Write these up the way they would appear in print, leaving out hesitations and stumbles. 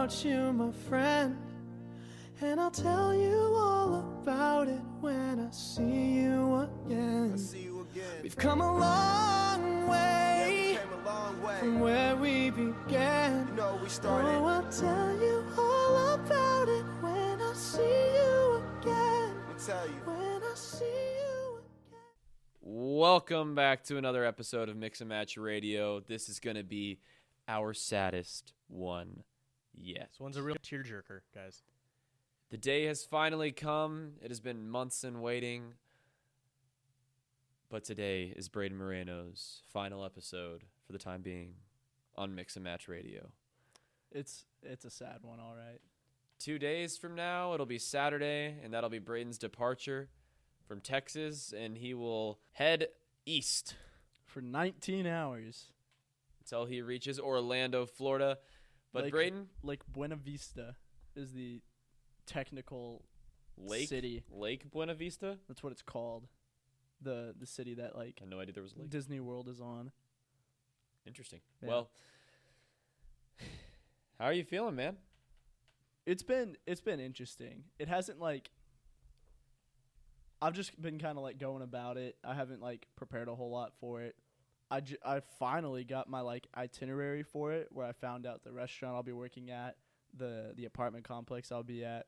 about you, my friend. And I'll tell you all about it when I see you again. We've come a long way, from where we began. You know, we started. Oh, I'll tell you all about it when I see you again. Let me tell you. When I see you again. Welcome back to another episode of Mix and Match Radio. This is going to be our saddest one yet. This one's a real tearjerker, guys. The day has finally come. It has been months in waiting. But today is Braden Moreno's final episode for the time being on Mix and Match Radio. It's a sad one, all right. 2 days from now, it'll be Saturday, and that'll be Braden's departure from Texas, and he will head east For 19 hours. until he reaches Orlando, Florida. But Braden, Lake Buena Vista is the technical Lake city. Lake Buena Vista? That's what it's called. The city that I had no idea there was a lake. Disney World is on. Interesting. Yeah. Well, how are you feeling, man? It's been interesting. It hasn't I've just been kind of going about it. I haven't prepared a whole lot for it. I finally got my itinerary for it, where I found out the restaurant I'll be working at, the apartment complex I'll be at.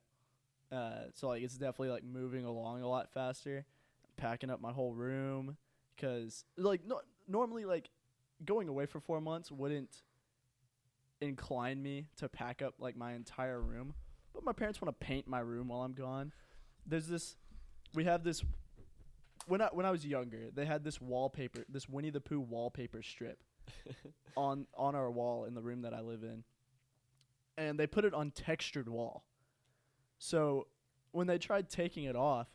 So it's definitely moving along a lot faster. Packing up my whole room, because normally going away for 4 months wouldn't incline me to pack up my entire room, but my parents want to paint my room while I'm gone. We have this when I was younger, they had this wallpaper, this Winnie the Pooh wallpaper strip on our wall in the room that I live in, and they put it on textured wall. So when they tried taking it off,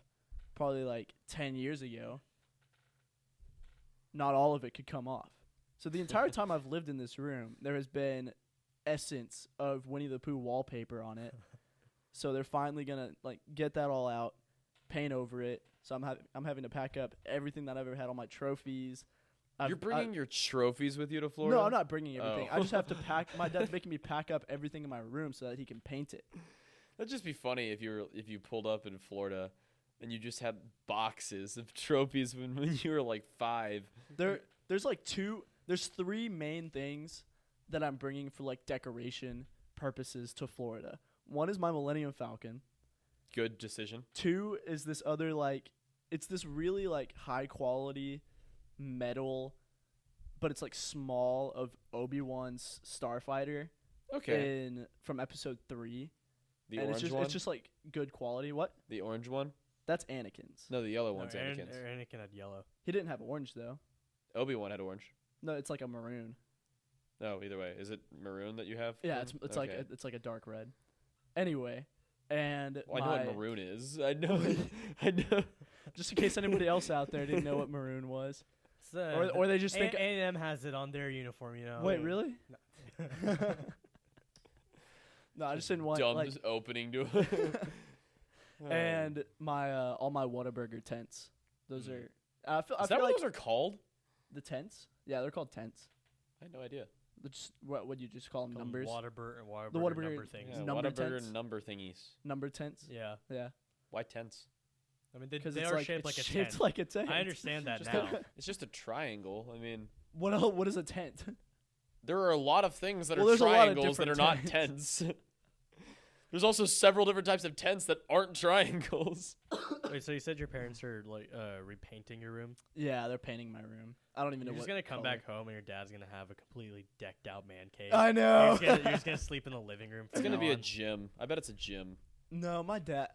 probably 10 years ago, not all of it could come off. So the entire time I've lived in this room, there has been essence of Winnie the Pooh wallpaper on it. So they're finally gonna get that all out, paint over it. So I'm having to pack up everything that I've ever had, all my trophies. You're bringing your trophies with you to Florida? No, I'm not bringing everything. Oh. I just have to pack. My dad's making me pack up everything in my room so that he can paint it. That'd just be funny if you pulled up in Florida and you just had boxes of trophies when you were 5. There's 3 main things that I'm bringing for decoration purposes to Florida. One is my Millennium Falcon. Good decision. 2 is this other it's this really high quality metal, but it's small, of Obi-Wan's Starfighter. Okay. From episode 3. The and orange one? it's just good quality. What? The orange one? That's Anakin's. No, the yellow one's Anakin's. Anakin had yellow. He didn't have orange though. Obi-Wan had orange. No, it's a maroon. No, either way. Is it maroon that you have? Yeah, it's Okay. it's a dark red. Anyway, and Well, I know what maroon is. I know. I know. Just in case anybody else out there didn't know what maroon was, or they just think A&M has it on their uniform, you know. Wait, really? No, I just didn't want Dumb opening to it. And my all my Whataburger tents. Those are. I feel that what those are called? The tents? Yeah, they're called tents. I had no idea. What would you just call them? Numbers. Whataburger Whataburger number things. Yeah, Number Whataburger tents? number thingies. Number tents. Yeah. Yeah. Why tents? I mean, Because they it's are shaped like a shaped tent. like a tent. I understand that Just now. It's just a triangle. I mean, What is a tent? there are a lot of things that Well, are there's a lot of triangles that are different not tents. There's also several different types of tents that aren't triangles. Wait, so you said your parents are repainting your room? Yeah, they're painting my room. I don't even know You're what. just gonna come color. back home and your dad's gonna have a completely decked out man cave. I know. You're just gonna sleep in the living room. It's gonna be a gym. I bet it's a gym. No, my dad.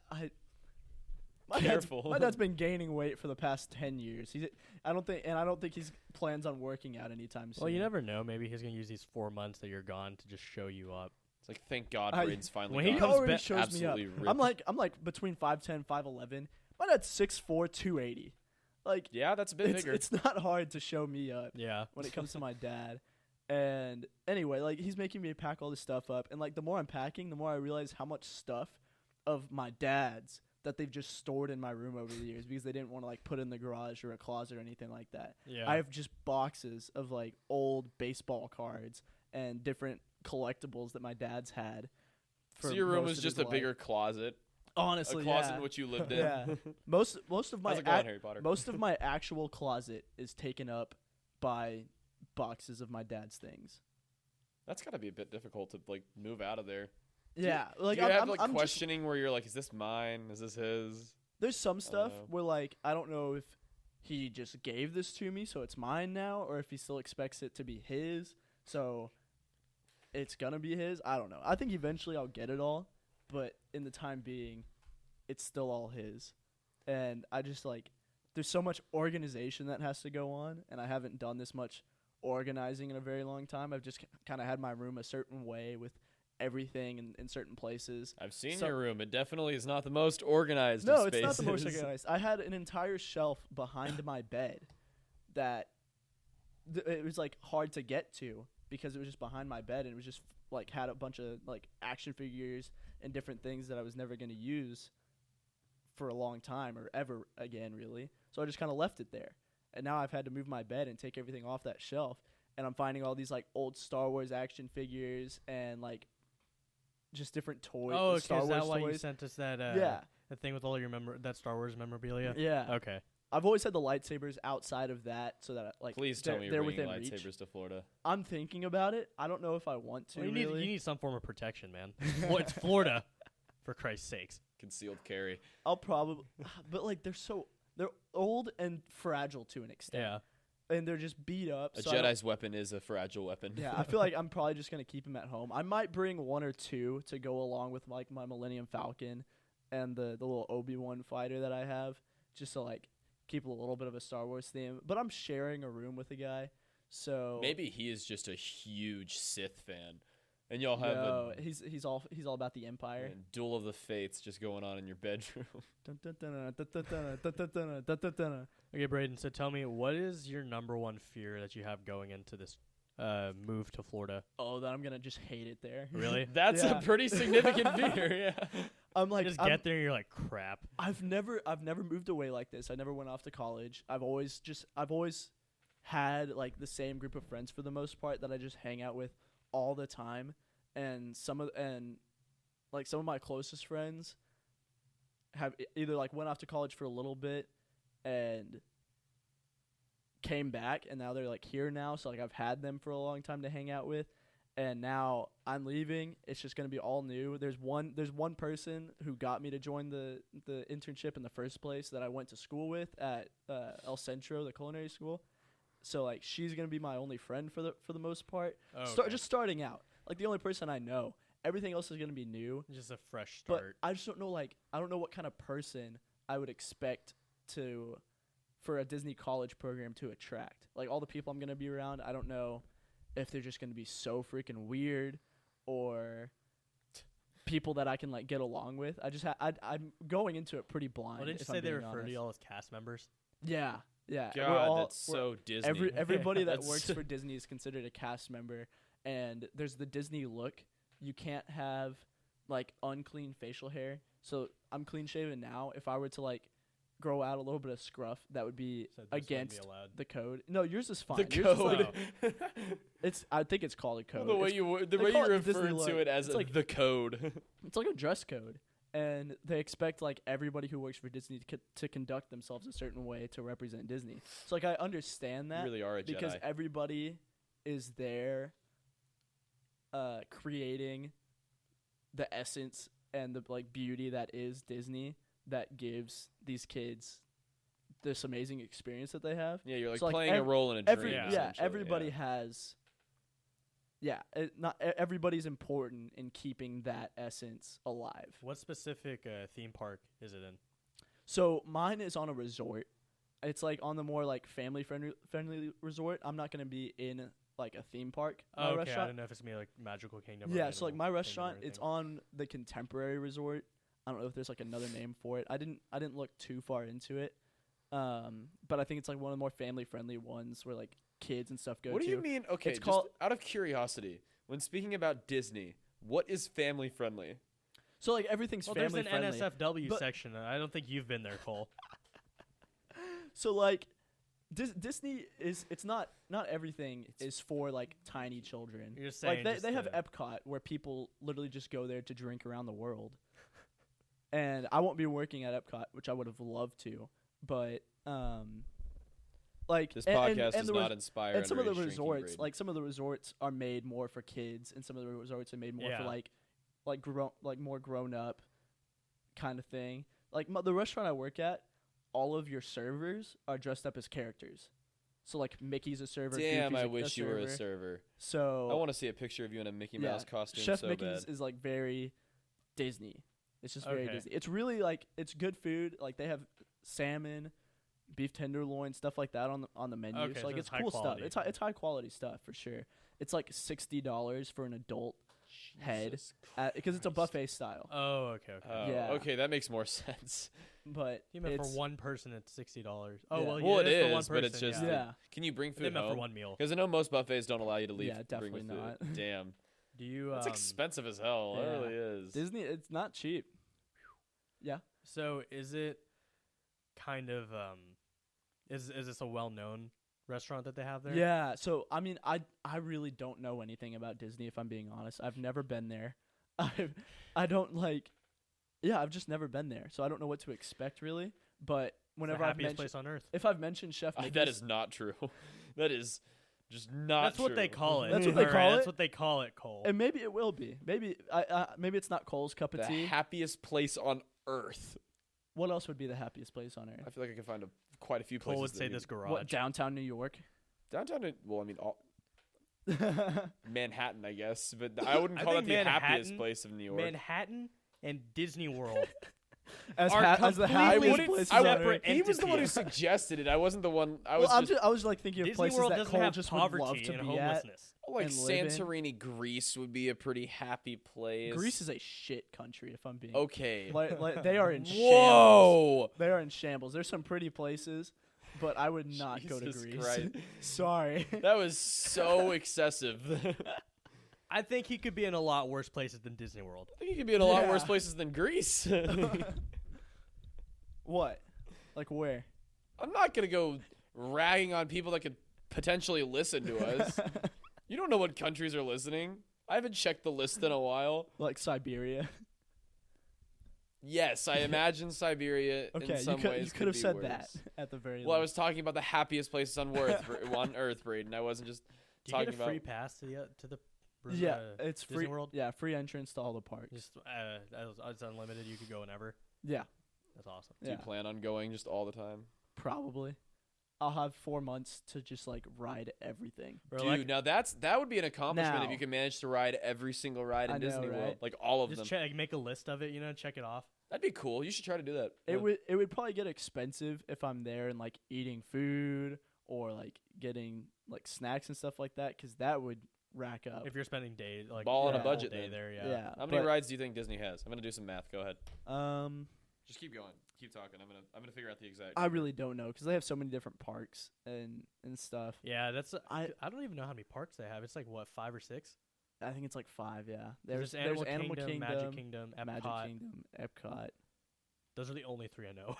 My Careful. dad's been gaining weight for the past 10 years. I don't think he's plans on working out anytime soon. Well, you never know. Maybe he's gonna use these 4 months that you're gone to just show you up. It's thank God I- Braden's finally when gone. he He comes already back shows me up. absolutely ripped. I'm between 5'10", 5'11". My dad's 6'4", 280. Yeah, that's a bit bigger. It's not hard to show me up Yeah. when it comes to my dad. And anyway, he's making me pack all this stuff up, and the more I'm packing, the more I realize how much stuff of my dad's that they've just stored in my room over the years because they didn't want to put in the garage or a closet or anything like that. Yeah. I have just boxes of old baseball cards and different collectibles that my dad's had For So your room most was of just his a bigger closet, honestly, a closet yeah. in which you lived in. Yeah. Most of my How's it going, Harry Potter? most of my actual closet is taken up by boxes of my dad's things. That's got to be a bit difficult to like move out of there. Yeah, Do like you have I'm like just- questioning where you're like, is this mine? Is this his? there's some stuff know. where like I don't know if he just gave this to me so it's mine now, or if he still expects it to be his, so it's gonna be his. I don't know. I think eventually I'll get it all, but in the time being, it's still all his. And I just like there's so much organization that has to go on, and I haven't done this much organizing in a very long time. I've just kind of had my room a certain way with everything in certain places. I've seen So- your room. It definitely is not the most organized. No, of it's not the most spaces. organized. I had an entire shelf behind my bed that it was like hard to get to because it was just behind my bed, and it was just like had a bunch of like action figures and different things that I was never going to use for a long time or ever again, really. So I just kind of left it there. And now I've had to move my bed and take everything off that shelf, and I'm finding all these like old Star Wars action figures and like just different toys. Oh, okay. Star Is Wars that why you toys. sent us that? Yeah. The thing with all your that Star Wars memorabilia. Yeah. Okay. I've always had the lightsabers outside of that, so that like Please tell me they're you're bringing within lightsabers reach. to Florida. I'm thinking about it. I don't know if I want to. Well, you really. need some form of protection, man. Well, it's Florida, for Christ's sakes. Concealed carry. I'll probably, but like they're old and fragile to an extent. Yeah. And they're just beat up. A so I don't- Jedi's weapon is a fragile weapon. Yeah, I feel like I'm probably just gonna keep them at home. I might bring one or two to go along with like my Millennium Falcon and the little Obi-Wan fighter that I have, just to like keep a little bit of a Star Wars theme. But I'm sharing a room with a guy, so Maybe he is just a huge Sith fan, and y'all have no, a he's all about the Empire. duel of the fates just going on in your bedroom. Dun, dun, dun, dun, dun, dun, dun, dun, dun, dun, dun, dun. Okay, Braden. So tell me, what is your number one fear that you have going into this move to Florida? Oh, that I'm gonna just hate it there. Really? That's Yeah. a pretty significant fear. Yeah. I'm like, Just get there and you're like, crap. I've never moved away like this. I never went off to college. I've always had like the same group of friends for the most part that I just hang out with all the time, and some of my closest friends have either like went off to college for a little bit and came back, and now they're like here now, so like I've had them for a long time to hang out with, and now I'm leaving. It's just gonna be all new. There's one person who got me to join the internship in the first place that I went to school with at El Centro, the culinary school. So like she's gonna be my only friend for the most part. Okay. Just starting out, like the only person I know. Everything else is gonna be new. Just a fresh But start. I just don't know. Like I don't know what kind of person I would expect for a Disney college program to attract. Like all the people I'm gonna be around, I don't know if they're just gonna be so freaking weird or people that I can like get along with. I'm going into it pretty blind. Well, didn't you if say I'm they being refer to honest. y'all as cast members? Yeah, yeah. God, that's so Disney. Everybody that That's works for Disney is considered a cast member, and there's the Disney look. You can't have like unclean facial hair. So I'm clean shaven now. If I were to like grow out a little bit of scruff, that would be So this wouldn't be against allowed. the code. No, yours is fine. The Yours is like- code. I think it's called a code. the way It's- you they call it Disney refer look. to it as It's like- the code. It's like a dress code, and they expect like everybody who works for Disney to conduct themselves a certain way to represent Disney. So like I understand You that really are a because Jedi. everybody is there, creating the essence and the like beauty that is Disney that gives these kids this amazing experience that they have. Yeah, you're like So, like, playing a role in a dream. essentially, everybody yeah. has. Yeah, everybody's important in keeping that essence alive. What specific theme park is it in? So mine is on a resort. It's like on the more like family friendly resort. I'm not gonna be in like a theme park. My Oh, okay, I restaurant. don't know if it's gonna be like Magical Kingdom. or Yeah, so like Animal my Kingdom or restaurant, it's anything. on the Contemporary Resort. I don't know if there's like another name for it. I didn't look too far into it. But I think it's like one of the more family friendly ones where like kids and stuff go to. What do you mean? Okay, It's just called- out of curiosity, when speaking about Disney, what is family friendly? So like everything's Well, family there's an friendly. NSFW but- section. I don't think you've been there, Cole. So like Disney is it's not everything is for like tiny children. You're just saying like they have the- Epcot where people literally just go there to drink around the world. And I won't be working at Epcot, which I would have loved to, but like This and- podcast and does the not inspire. and some of the underage drinking, resorts, Braden. like some of the resorts are made more for kids, and some of the resorts are made more for Yeah. like more grown up kind of thing. Like the restaurant I work at, all of your servers are dressed up as characters. So like Mickey's a server. Damn, Goofy's I a wish you were a server. server. So I want to see a picture of you in a Mickey yeah, Mouse costume Chef so Mickey's bad. is like very Disney. It's just very Okay. Disney. It's really like it's good food. Like they have salmon, beef tenderloin, stuff like that on the menu. Okay, so like so it's it's high cool stuff. quality. It's high quality stuff for sure. It's like $60 for an adult head Jesus because it's a Christ. buffet style. Oh, okay. Oh, Yeah. Okay, that makes more sense. But You meant for it's- one person it's $60. Oh Yeah. well, yeah, Well, it for one is, but it's person, just yeah. Can you bring They food meant for home? one meal. Because I know most buffets don't allow you to leave. Yeah, bring with definitely food. not. Damn, Do you? that's expensive as hell. yeah. It really is. Disney, it's not cheap. Yeah. So is it kind of is this a well-known restaurant that they have there? Yeah. So I mean, I really don't know anything about Disney if I'm being honest. I've never been there. I don't like. Yeah, I've just never been there, so I don't know what to expect really. But It's the whenever I've happiest mentioned, place on earth. if I've mentioned Chef Mickey's, That is not true. That is just not That's true. what they call it. That's what they Alright, call That's it? what they call it, Cole. and maybe it will be. Maybe maybe it's not Cole's cup of The tea. happiest place on earth. What else would be the happiest place on I earth? feel like I can find quite a few places. Cole would that say you- this garage. What, downtown New York? downtown. Well, I mean, Manhattan, I guess, but I wouldn't I call that think the happiest Manhattan- place of New York. Manhattan and Disney World. as Are as the completely happiest wouldn't- places I on would- earth. he was the one who entities. suggested it. I wasn't the one. I Well, was I was like thinking of Disney places World that doesn't Cole have just would love poverty to and be at. homelessness. like and live in. Santorini, Greece would be a pretty happy place. Greece is a shit country, if I'm being. okay. Like they are in shambles. Whoa! They are in shambles. There's some pretty places, but I would not go to Jesus Greece. Christ. Sorry. That was so excessive. I think he could be in a lot worse places than Disney World. I think you could be in a lot Yeah. worse places than Greece. What? Like where? I'm not gonna go ragging on people that could potentially listen to us. You don't know what countries are listening. I haven't checked the list in a while. Like Siberia. Yes, I imagine Siberia Okay, in some ways you could have be said worse. that at the very Well, I least. was talking about the happiest places on Earth, Braden. I wasn't just Do you talking get a free about. pass to the Yeah, it's Disney free. World? Yeah, free entrance to all the parks. Just it's unlimited. You could go whenever. Yeah, Do That's awesome. yeah, you plan on going just all the time? probably. I'll have 4 months to just like ride everything. Or Dude, like, now that would be an accomplishment if Now- you can manage to ride every single ride in I know, Disney World, right? like all of them. just check, make a list of it. Check it off. That'd be cool. You should try to do that. It would probably get expensive if I'm there and like eating food or like getting like snacks and stuff like that, because that would rack up. If you're spending days like Ball on a a whole budget day then. there, yeah. Yeah. How many but, rides do you think Disney has? I'm gonna do some math. Go ahead. Just keep going. Keep talking. I'm gonna figure out the exact. I really don't know because they have so many different parks and stuff. Yeah, that's. I don't even know how many parks they have. It's like what, 5 or 6? I think it's like 5. Yeah, There's Animal Animal Kingdom, Magic Kingdom, Epcot. Magic Kingdom, Epcot. Those are the only 3 I know.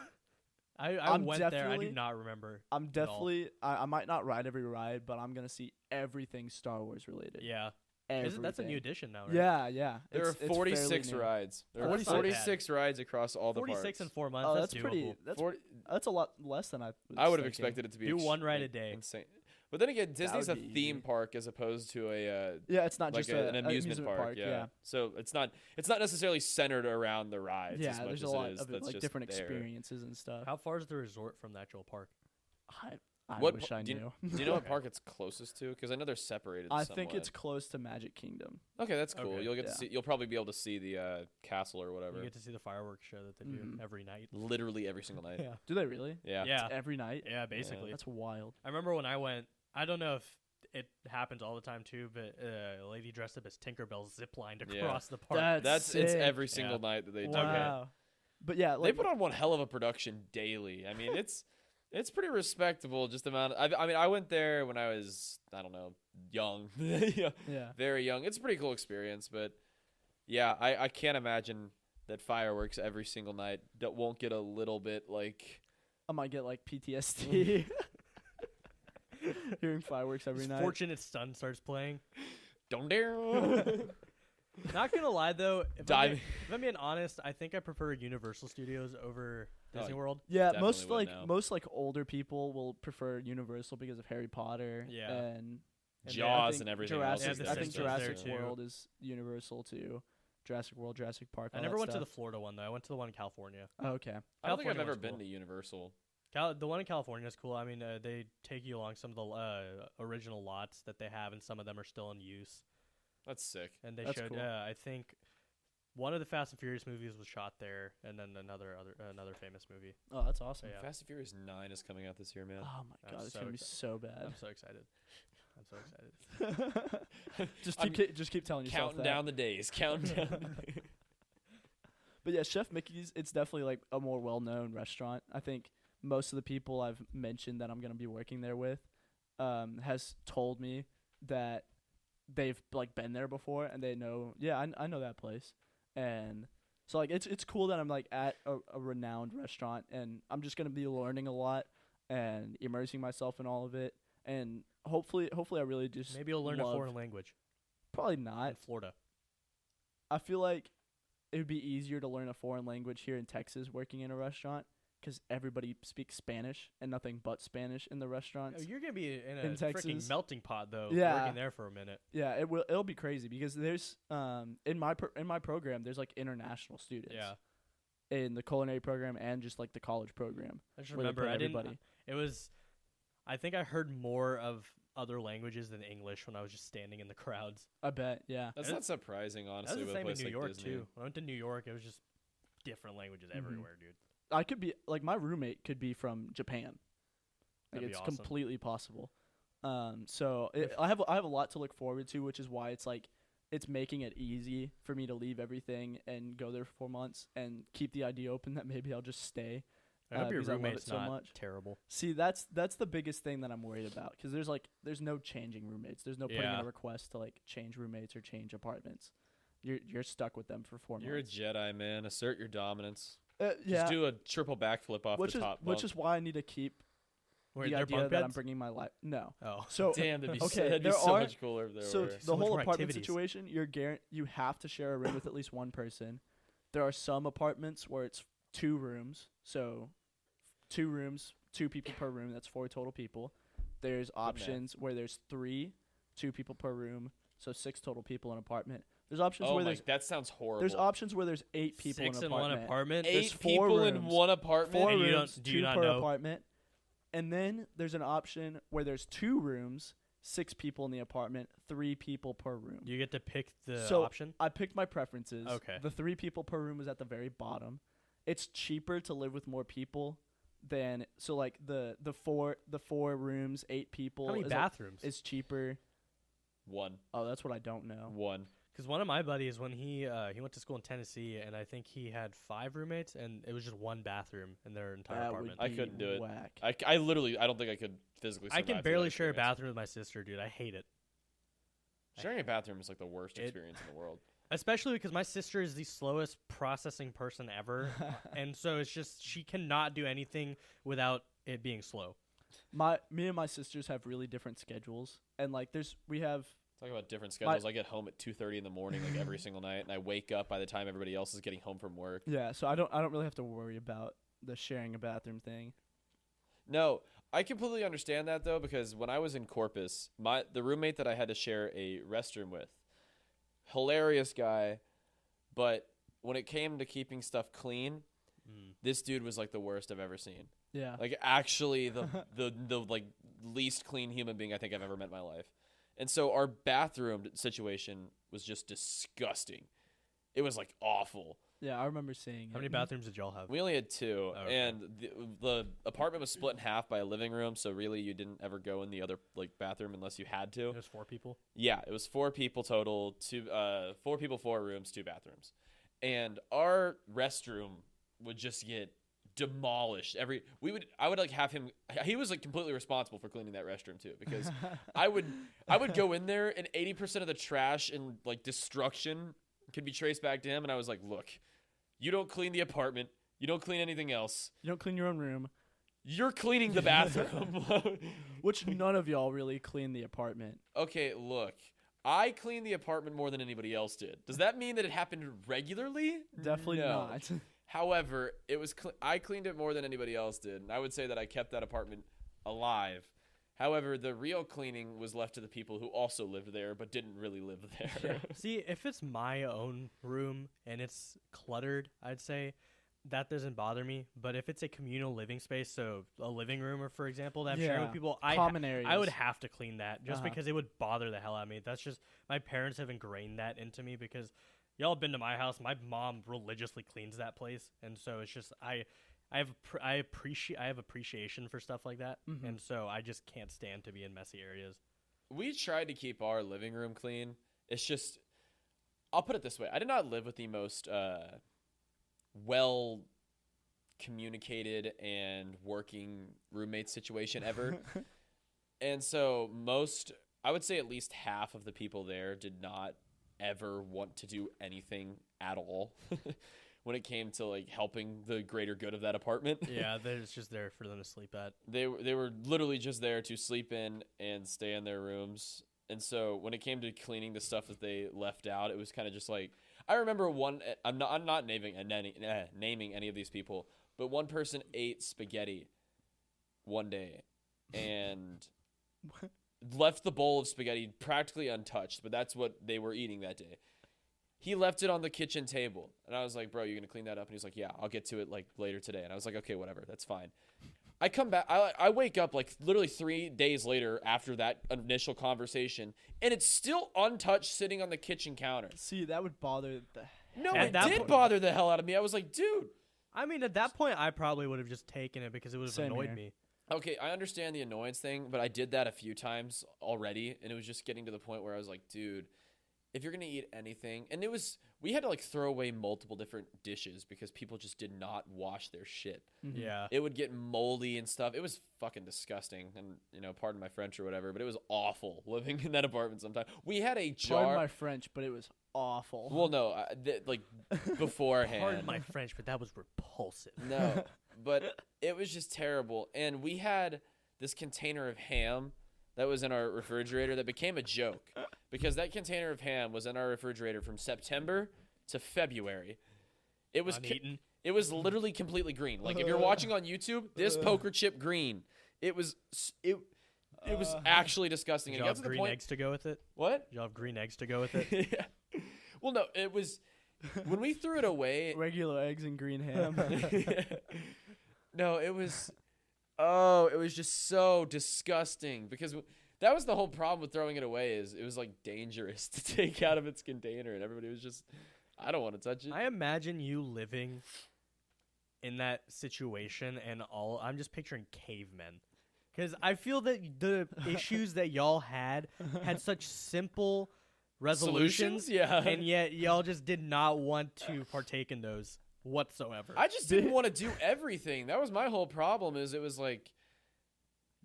I I'm went there. I do definitely- not remember. I'm all. definitely. I might not ride every ride, but I'm gonna see everything Star Wars related. Yeah, Everything. that's a new addition now, right? Yeah, yeah. There are It's fairly 46 new. rides. There Oh, are that's not bad. 46 rides across all the 46 in parks. 4 months. Oh, that's that's pretty. doable. That's a lot less than I. Was I would have thinking. expected it to be Do one ride a day. Insane. But then again, Disney's a would be theme easy. park as opposed to a Yeah, it's not like just an amusement park. Yeah, So it's not necessarily centered around the rides. yeah. as much There's a as lot it is. of That's like just different there. experiences and stuff. How far is the resort from the actual park? I What wish pa- I do knew. Do you know what Okay. park it's closest to? Because I know they're separated. I think somewhat. it's close to Magic Kingdom. Okay, that's cool. Okay. You'll get Yeah. to see. You'll probably be able to see the castle or whatever. You get to see the fireworks show that they do Mhm. every night. Literally every single night. Yeah. Do they really? Yeah. Yeah. Every night? Yeah, basically. That's wild. I remember when I went. I don't know if it happens all the time too, but a lady dressed up as Tinkerbell ziplined Yeah. across the park. It's sick. every single Yeah. night that they do. Wow. But yeah, They like put on one hell of a production daily. I mean, it's pretty respectable. Just amount. I mean, I went there when I was young, yeah, yeah. very young. It's a pretty cool experience, but yeah, I can't imagine that fireworks every single night that won't get a little bit like. I might get like PTSD. Hearing fireworks every night. Fortunate Son starts playing. Don't dare. Not gonna lie though, if Diving. I'm being honest, I think I prefer Universal Studios over Disney World. Yeah, Definitely would now. most older people will prefer Universal because of Harry Potter. Yeah. And Jaws and everything else. Jurassic, is I there, think so- Jurassic there, too. World is Universal too. Jurassic World, Jurassic Park. I all never that went to the stuff. Florida one though. I went to the one in California. Oh, okay. I don't think I've California ever one's been cool. to Universal. The one in California is cool. I mean, they take you along some of the original lots that they have, and some of them are still in use. That's sick. And they That's showed, cool. I think, one of the Fast and Furious movies was shot there, and then another famous movie. Oh, that's awesome. Yeah. Fast and Furious 9 is coming out this year, man. Oh my I'm god, it's so gonna be excited. so bad. I'm so excited. I'm so excited. just keep telling yourself Counting that. down the days. Counting down the days. But yeah, Chef Mickey's, it's definitely like a more well-known restaurant. I think most of the people I've mentioned that I'm going to be working there with has told me that they've like been there before and they know, yeah, I know that place. And so like it's cool that I'm like at a renowned restaurant and I'm just going to be learning a lot and immersing myself in all of it. And hopefully I really just Maybe you'll learn a love- foreign language Probably in not. Florida. I feel like it would be easier to learn a foreign language here in Texas working in a restaurant because everybody speaks Spanish and nothing but Spanish in the restaurants. Oh, you're gonna be in a In freaking Texas. melting pot though. Yeah. Working there for a minute. Yeah, it'll be crazy because there's in my program there's like international students. Yeah. In the culinary program and just like the college program. I just where they remember put I didn't. everybody. It was. I think I heard more of other languages than English when I was just standing in the crowds. I bet, yeah. That's That- not surprising, That honestly, was with the a same in place New like York Disney. too. When I went to New York, it was just different languages Mhm. everywhere, dude. I could be like my roommate could be from Japan. Like That'd be it's awesome. completely possible. So I have a lot to look forward to, which is why it's like it's making it easy for me to leave everything and go there for 4 months and keep the idea open that maybe I'll just stay. I hope your because I love roommate's it so not much. terrible. See, that's the biggest thing that I'm worried about because there's no changing roommates. There's no putting in Yeah. a request to like change roommates or change apartments. You're stuck with them for 4 You're a months. Jedi, man. Assert your dominance. Yeah, Just do a triple backflip off which the is top which bunk. is why I need to keep Wait, the they're idea bunk that I'm beds? bringing my life. No, Oh, so Damn, that'd be, okay, that'd be there so are- much cooler if there So were. the So much whole more apartment activities. situation, you have to share a room with at least one person. There are some apartments where it's 2 rooms, so 2 rooms, 2 people per room. That's 4 total people. There's options where there's 3, 2 people per room, so 6 total people in an apartment. There's options Oh where my, that sounds horrible. there's options where there's 8 people 6 in an in one apartment. apartment. There's 8 4 people in rooms. one apartment? 4 And you don't- rooms, do you 2 not per know? apartment. And then there's an option where there's 2 rooms, 6 people in the apartment, 3 people per room. You get to pick the So option. I picked my preferences. Okay. The 3 people per room is at the very bottom. It's cheaper to live with more people than so like the 4 rooms, 8 people. How many is bathrooms? is cheaper. 1. Oh, that's what I don't know. 1. Because one of my buddies, when he went to school in Tennessee, and I think he had 5 roommates, and it was just 1 bathroom in their entire That apartment. would I be couldn't do it. whack. I literally, I don't think I could physically I survive can through barely that share a experience. bathroom with my sister, dude. I hate it. Sharing a bathroom is like the worst It- experience in the world. Especially because my sister is the slowest processing person ever, and so it's just she cannot do anything without it being slow. Me and my sisters have really different schedules, and like we have Talk about different schedules. I get home at 2:30 in the morning like every single night, and I wake up by the time everybody else is getting home from work. yeah. So I don't really have to worry about the sharing a bathroom thing. No, I completely understand that though, because when I was in Corpus, the roommate that I had to share a restroom with, hilarious guy, but when it came to keeping stuff clean, this dude was like the worst I've ever seen. Yeah. Like actually the like least clean human being I think I've ever met in my life. And so our bathroom situation was just disgusting. It was like awful. Yeah, I remember seeing How it. many bathrooms did y'all have? We only had 2, okay. and the apartment was split in half by a living room, so really you didn't ever go in the other like bathroom unless you had to. It was 4 people. Yeah, it was 4 people total, 4 people, 4 rooms, 2 bathrooms. And our restroom would just get demolished I would like have him, he was like completely responsible for cleaning that restroom too, because I would go in there and 80% of the trash and like destruction could be traced back to him, and I was like, look, you don't clean the apartment, you don't clean anything else. You don't clean your own room. You're cleaning the bathroom. Which none of y'all really clean the apartment. Okay, look. I cleaned the apartment more than anybody else did. Does that mean that it happened regularly? Definitely No. not. However, it was I cleaned it more than anybody else did, and I would say that I kept that apartment alive. However, the real cleaning was left to the people who also lived there but didn't really live there. See, if it's my own room and it's cluttered, I'd say that doesn't bother me. But if it's a communal living space, so a living room, or for example, that I'm sharing with people, common areas. I would have to clean that just Uh-huh. because it would bother the hell out of me. That's just my parents have ingrained that into me because y'all have been to my house. My mom religiously cleans that place, and so it's just I have appreciation for stuff like that, Mhm. and so I just can't stand to be in messy areas. We tried to keep our living room clean. It's just, I'll put it this way. I did not live with the most well communicated and working roommate situation ever. And so I would say at least half of the people there did not ever want to do anything at all when it came to like helping the greater good of that apartment. Yeah, it's just there for them to sleep at. They were literally just there to sleep in and stay in their rooms. And so when it came to cleaning the stuff that they left out, it was kind of just like, I remember one. I'm not naming any of these people, but one person ate spaghetti one day and left the bowl of spaghetti practically untouched. But that's what they were eating that day. He left it on the kitchen table, and I was like, "Bro, you gonna clean that up?" And he's like, "Yeah, I'll get to it like later today." And I was like, "Okay, whatever, that's fine." I come back. I wake up like literally 3 days later after that initial conversation, and it's still untouched, sitting on the kitchen counter. See, that would bother the No, At it that did point- bother the hell out of me. I was like, dude. I mean, at that point, I probably would have just taken it because it would have Same annoyed here. me. Okay, I understand the annoyance thing, but I did that a few times already, and it was just getting to the point where I was like, dude, if you're gonna eat anything, and we had to like throw away multiple different dishes because people just did not wash their shit. Mhm. Yeah. It would get moldy and stuff. It was fucking disgusting, and pardon my French or whatever, but it was awful living in that apartment. Sometimes we had a jar. Pardon my French, but it was awful. Well, no, like beforehand. Pardon my French, but that was repulsive. No, but it was just terrible. And we had this container of ham that was in our refrigerator that became a joke because that container of ham was in our refrigerator from September to February. It was Uneaten. it was literally completely green. Like if you're watching on YouTube, this poker chip green. It was actually disgusting. Did And y'all it got have to the green point. eggs to go with it? What? Did y'all have green eggs to go with it? Yeah. Well, no, it was when we threw it away. Regular eggs and green ham. No, it was. Oh, it was just so disgusting because that was the whole problem with throwing it away. Is it was like dangerous to take out of its container, and everybody was just, I don't want to touch it. I imagine you living in that situation and I'm just picturing cavemen. Because I feel that the issues that y'all had such simple resolutions. Solutions? Yeah. And yet y'all just did not want to partake in those whatsoever. I just didn't want to do everything. That was my whole problem. Is it was like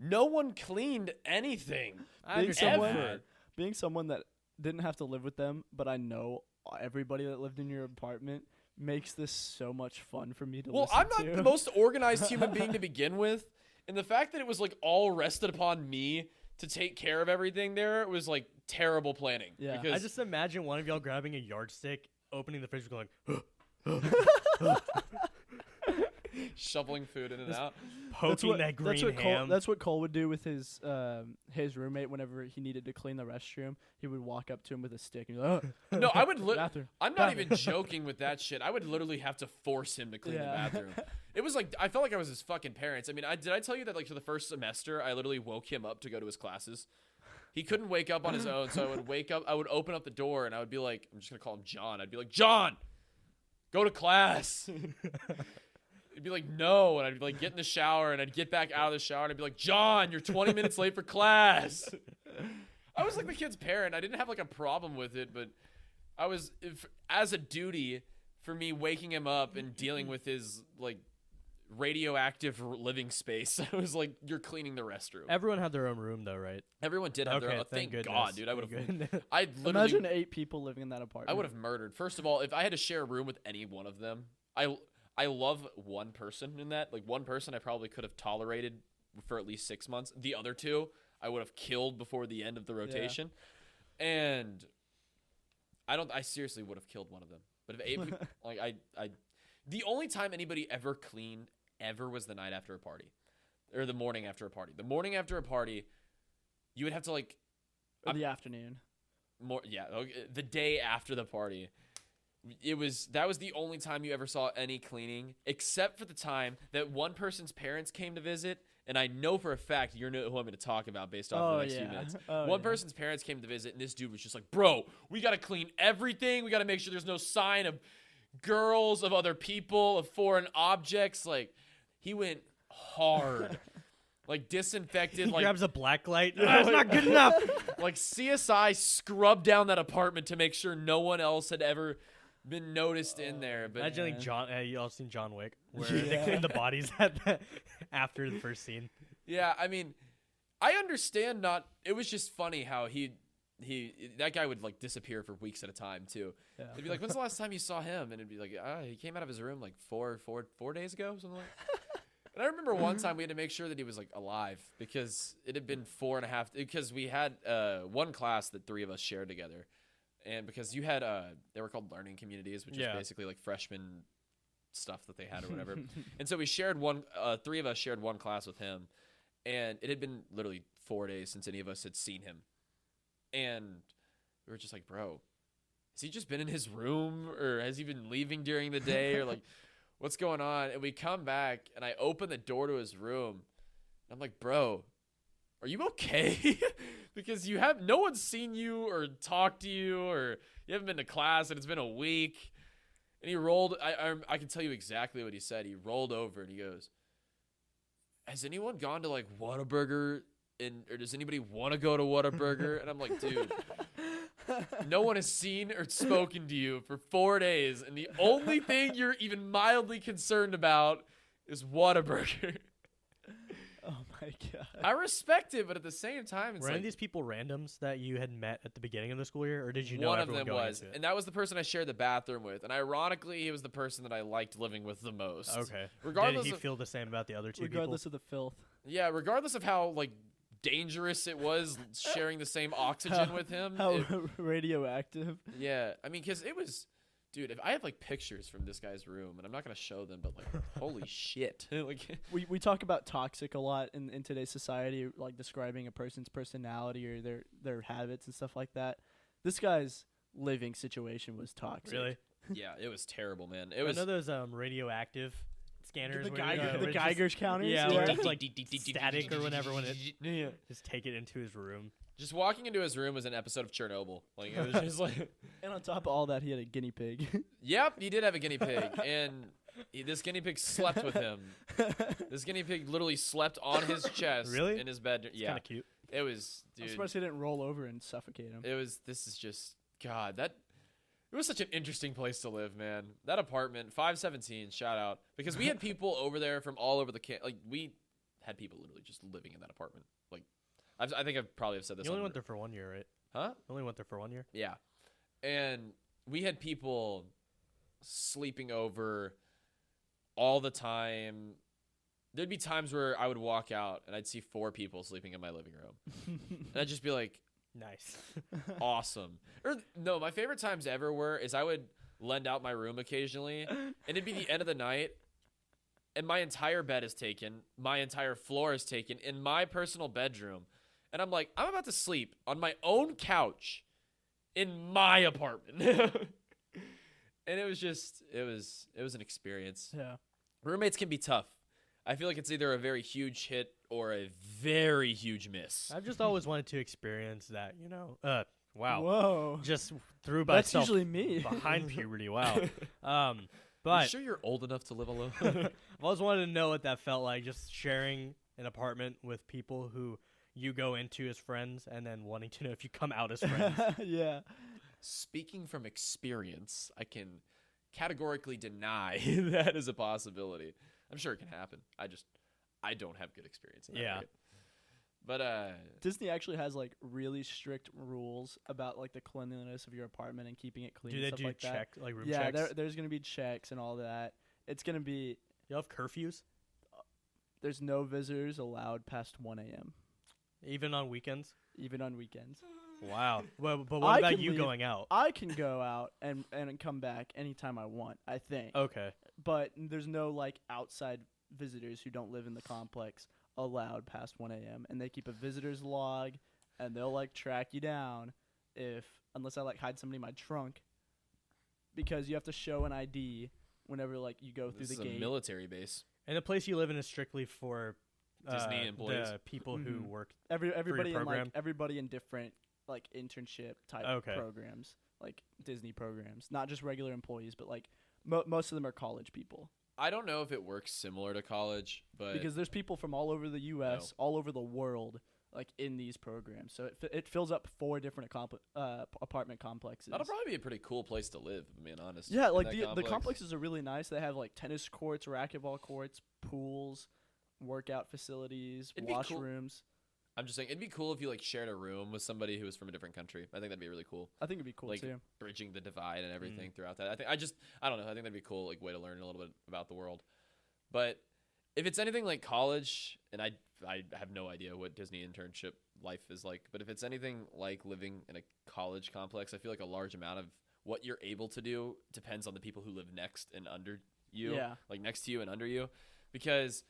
no one cleaned anything. I Being understand someone, that. being someone that didn't have to live with them, but I know everybody that lived in your apartment makes this so much fun for me to Well, listen I'm not to. the most organized human being to begin with, and the fact that it was like all rested upon me to take care of everything there was like terrible planning. Yeah. because I just imagine one of y'all grabbing a yardstick, opening the fridge, going, shoveling food in and out. poking that green ham. That's what Cole would do with his roommate whenever he needed to clean the restroom. He would walk up to him with a stick and be like, oh, No, I would. bathroom. I'm not even joking with that shit. I would literally have to force him to clean the Yeah. bathroom. It was like I felt like I was his fucking parents. I mean, did I tell you that like for the first semester, I literally woke him up to go to his classes. He couldn't wake up on his own, so I would wake up. I would open up the door and I would be like, I'm just gonna call him John. I'd be like, John, go to class. He'd be like, no, and I'd be like, get in the shower, and I'd get back out of the shower, and I'd be like, John, you're 20 minutes late for class. I was like the kid's parent. I didn't have like a problem with it, but I was, as a duty for me waking him up and dealing with his like radioactive living space, I was like, you're cleaning the restroom. Everyone had their own room, though, right? Everyone did have their own. Thank God, dude. I would have. I'd literally. Imagine 8 people living in that apartment. I would have murdered. First of all, if I had to share a room with any one of them, I love one person in that. Like, one person I probably could have tolerated for at least 6 months. The other two I would have killed before the end of the rotation. And I seriously would have killed one of them. But if 8 people, like the only time anybody ever cleaned ever was the night after a party, or the morning after a party. The morning after a party, you would have to like, or the afternoon. The day after the party. That was the only time you ever saw any cleaning, except for the time that one person's parents came to visit. And I know for a fact you're who I'm going to talk about based off the next few minutes. One person's parents came to visit, and this dude was just like, bro, we got to clean everything. We got to make sure there's no sign of girls, of other people, of foreign objects. Like, he went hard. Like, disinfected. He like, grabs a black light. That's not good enough. Like, CSI scrubbed down that apartment to make sure no one else had ever been noticed in there. But imagine like you all seen John Wick, where they clean the bodies after the first scene. Yeah, I mean, I understand it was just funny how that guy would like disappear for weeks at a time too. Yeah. They'd be like, when's the last time you saw him? And it'd be like, he came out of his room like 4 days ago, something like that. And I remember one time we had to make sure that he was like alive because it had been 4.5, because we had one class that 3 of us shared together. And because you had, they were called learning communities, which is basically like freshman stuff that they had or whatever. And so we shared 3 of us shared one class with him. And it had been literally 4 days since any of us had seen him. And we were just like, bro, has he just been in his room, or has he been leaving during the day, or like, what's going on? And we come back and I open the door to his room. And I'm like, bro, are you okay? Because no one's seen you or talked to you, or you haven't been to class and it's been a week. And he rolled, I can tell you exactly what he said. He rolled over and he goes, has anyone gone to like Whataburger, or does anybody want to go to Whataburger? And I'm like, dude, no one has seen or spoken to you for 4 days, and the only thing you're even mildly concerned about is Whataburger. Oh my god. I respect it, but at the same time, it's were any like, of these people randoms that you had met at the beginning of the school year, or did you know one of everyone them going was, into it? and that was the person I shared the bathroom with, and ironically, he was the person that I liked living with the most. Okay. Regardless did he of, feel the same about the other 2 regardless people? of the filth. Yeah, regardless of how like dangerous it was sharing the same oxygen with him. How radioactive. Yeah, I mean, because it was, dude, if I have like pictures from this guy's room, and I'm not gonna show them, but like, holy shit. Like, we talk about toxic a lot in today's society, like describing a person's personality or their habits and stuff like that. This guy's living situation was toxic. Really? yeah, it was terrible, man. It I was. know those radioactive scanners. The where, Geiger, where the it Geiger's counters. Yeah, yeah. where it's like static or whatever when it just take it into his room. Just walking into his room was an episode of Chernobyl. Like, it was just like. And on top of all that, he had a guinea pig. Yep, he did have a guinea pig, and this guinea pig slept with him. This guinea pig literally slept on his chest. Really? In his bed. It's Yeah, kind of cute. it was. Dude, I'm surprised he didn't roll over and suffocate him. it was. This is just God. It was such an interesting place to live, man. That apartment, 517, shout out, because we had people over there from all over the like we had people literally just living in that apartment. Like, I think I probably have said this. You only went there for 1 year, right? Huh? You only went there for 1 year. Yeah, and we had people sleeping over all the time. There'd be times where I would walk out and I'd see 4 people sleeping in my living room, and I'd just be like, Nice. awesome. Or no, my favorite times ever is I would lend out my room occasionally, and it'd be the end of the night, and my entire bed is taken, my entire floor is taken in my personal bedroom, and I'm like, I'm about to sleep on my own couch in my apartment. And it was an experience. Yeah. Roommates can be tough. I feel like it's either a very huge hit or a very huge miss. I've just always wanted to experience that, you know. Wow. Whoa. Just threw That's myself usually me. behind puberty. Wow. Are But you sure you're old enough to live alone? I've always wanted to know what that felt like, just sharing an apartment with people who you go into as friends and then wanting to know if you come out as friends. Yeah. Speaking from experience, I can categorically deny that is a possibility. I'm sure it can happen. I don't have good experience in that. Yeah. Right? But Disney actually has like really strict rules about like the cleanliness of your apartment and keeping it clean. Do and they stuff do like check like room yeah, checks? there's gonna be checks and all that. It's gonna be. You have curfews There's no visitors allowed past 1 a.m. even on weekends. even on weekends. Wow. But what I about can you leave- going out? I can go out and come back anytime I want, I think. Okay. But there's no like outside visitors who don't live in the complex allowed past 1 a.m. and they keep a visitor's log and they'll like track you down unless I like hide somebody in my trunk, because you have to show an ID whenever like you go through This the is gate. a military base. And the place you live in is strictly for Disney employees. the people who Mhm. work. Everybody in program? everybody in different like internship type Okay. programs, like Disney programs, not just regular employees, but like most of them are college people. I don't know if it works similar to college, but Because there's people from all over the U.S., all over the world, like in these programs. So it fills up 4 different apartment complexes. that'll probably be a pretty cool place to live, if I'm being honest. Yeah, in like that the complexes are really nice. They have like tennis courts, racquetball courts, pools, workout facilities, It'd be cool. washrooms. I'm just saying, it'd be cool if you like shared a room with somebody who was from a different country. I think that'd be really cool. I think it'd be cool Like, too. bridging the divide and everything throughout that. I don't know. I think that'd be a cool like way to learn a little bit about the world. But if it's anything like college, and I have no idea what Disney internship life is like, but if it's anything like living in a college complex, I feel like a large amount of what you're able to do depends on the people who live next and under you, Yeah. like next to you and under you. Because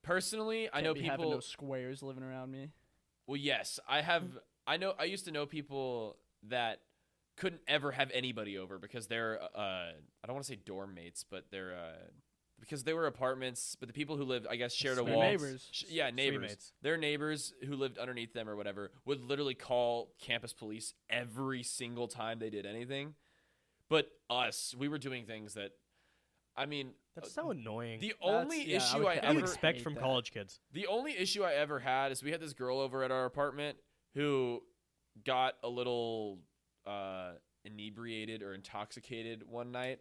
personally, I Can't know be having people. no squares living around me. Well, yes, I used to know people that couldn't ever have anybody over because they're I don't want to say dorm mates, but they're because they were apartments, but the people who lived, I guess, shared a Their wall. neighbors. Yeah, neighbors. mates. Their neighbors who lived underneath them or whatever would literally call campus police every single time they did anything. But us, we were doing things that, I mean, That's so annoying. the only yeah, I issue would- I I you ever would expect hate from that. college kids. the only issue I ever had is we had this girl over at our apartment who got a little inebriated or intoxicated one night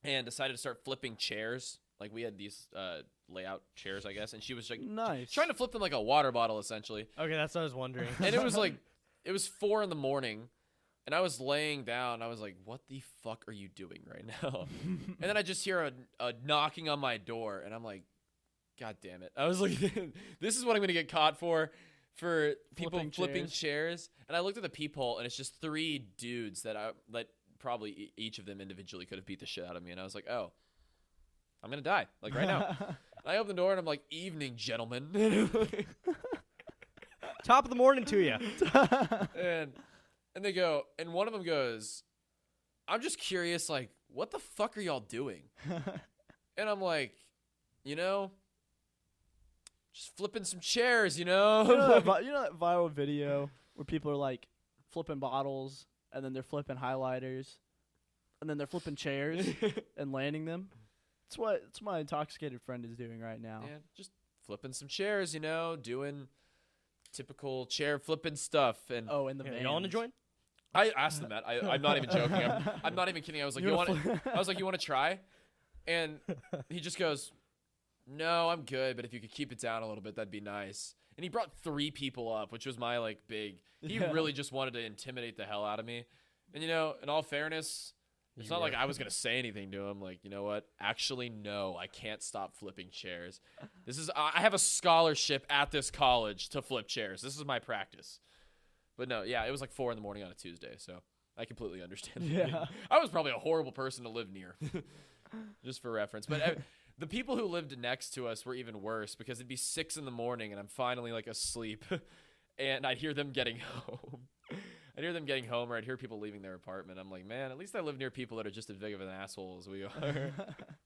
and decided to start flipping chairs. Like we had these layout chairs, I guess, and she was like Nice. trying to flip them like a water bottle, essentially. Okay, that's what I was wondering. And it was like it was 4 a.m, and I was laying down. I was like, "What the fuck are you doing right now?" And then I just hear a knocking on my door, and I'm like, "God damn it!" I was like, "This is what I'm gonna get caught for people flipping chairs." And I looked at the peephole, and it's just 3 dudes that probably each of them individually could have beat the shit out of me. And I was like, "Oh, I'm gonna die like right now." I open the door, and I'm like, "Evening, gentlemen." Top of the morning to you. And they go, and one of them goes, "I'm just curious, like, what the fuck are y'all doing?" And I'm like, just flipping some chairs, You know that viral video where people are like flipping bottles and then they're flipping highlighters and then they're flipping chairs and landing them? It's what my intoxicated friend is doing right now. Yeah, just flipping some chairs, doing typical chair flipping stuff. And Oh, in the Yeah, van. y'all want to join? I asked them that. I'm not even joking. I'm not even kidding. I was like, You "You wanna want?" I was like, "You want to try?" And he just goes, "No, I'm good. But if you could keep it down a little bit, that'd be nice." And he brought 3 people up, which was my like big. He Yeah. really just wanted to intimidate the hell out of me. And in all fairness, it's You not like were. I was gonna say anything to him. Like, you know what? Actually, no, I can't stop flipping chairs. I have a scholarship at this college to flip chairs. This is my practice. But no, yeah, it was like 4 a.m. on a Tuesday, so I completely understand. Yeah. I was probably a horrible person to live near, just for reference. But the people who lived next to us were even worse because it'd be 6 a.m. and I'm finally like asleep, and I'd hear them getting home. Or I'd hear people leaving their apartment. I'm like, man, at least I live near people that are just as big of an asshole as we are.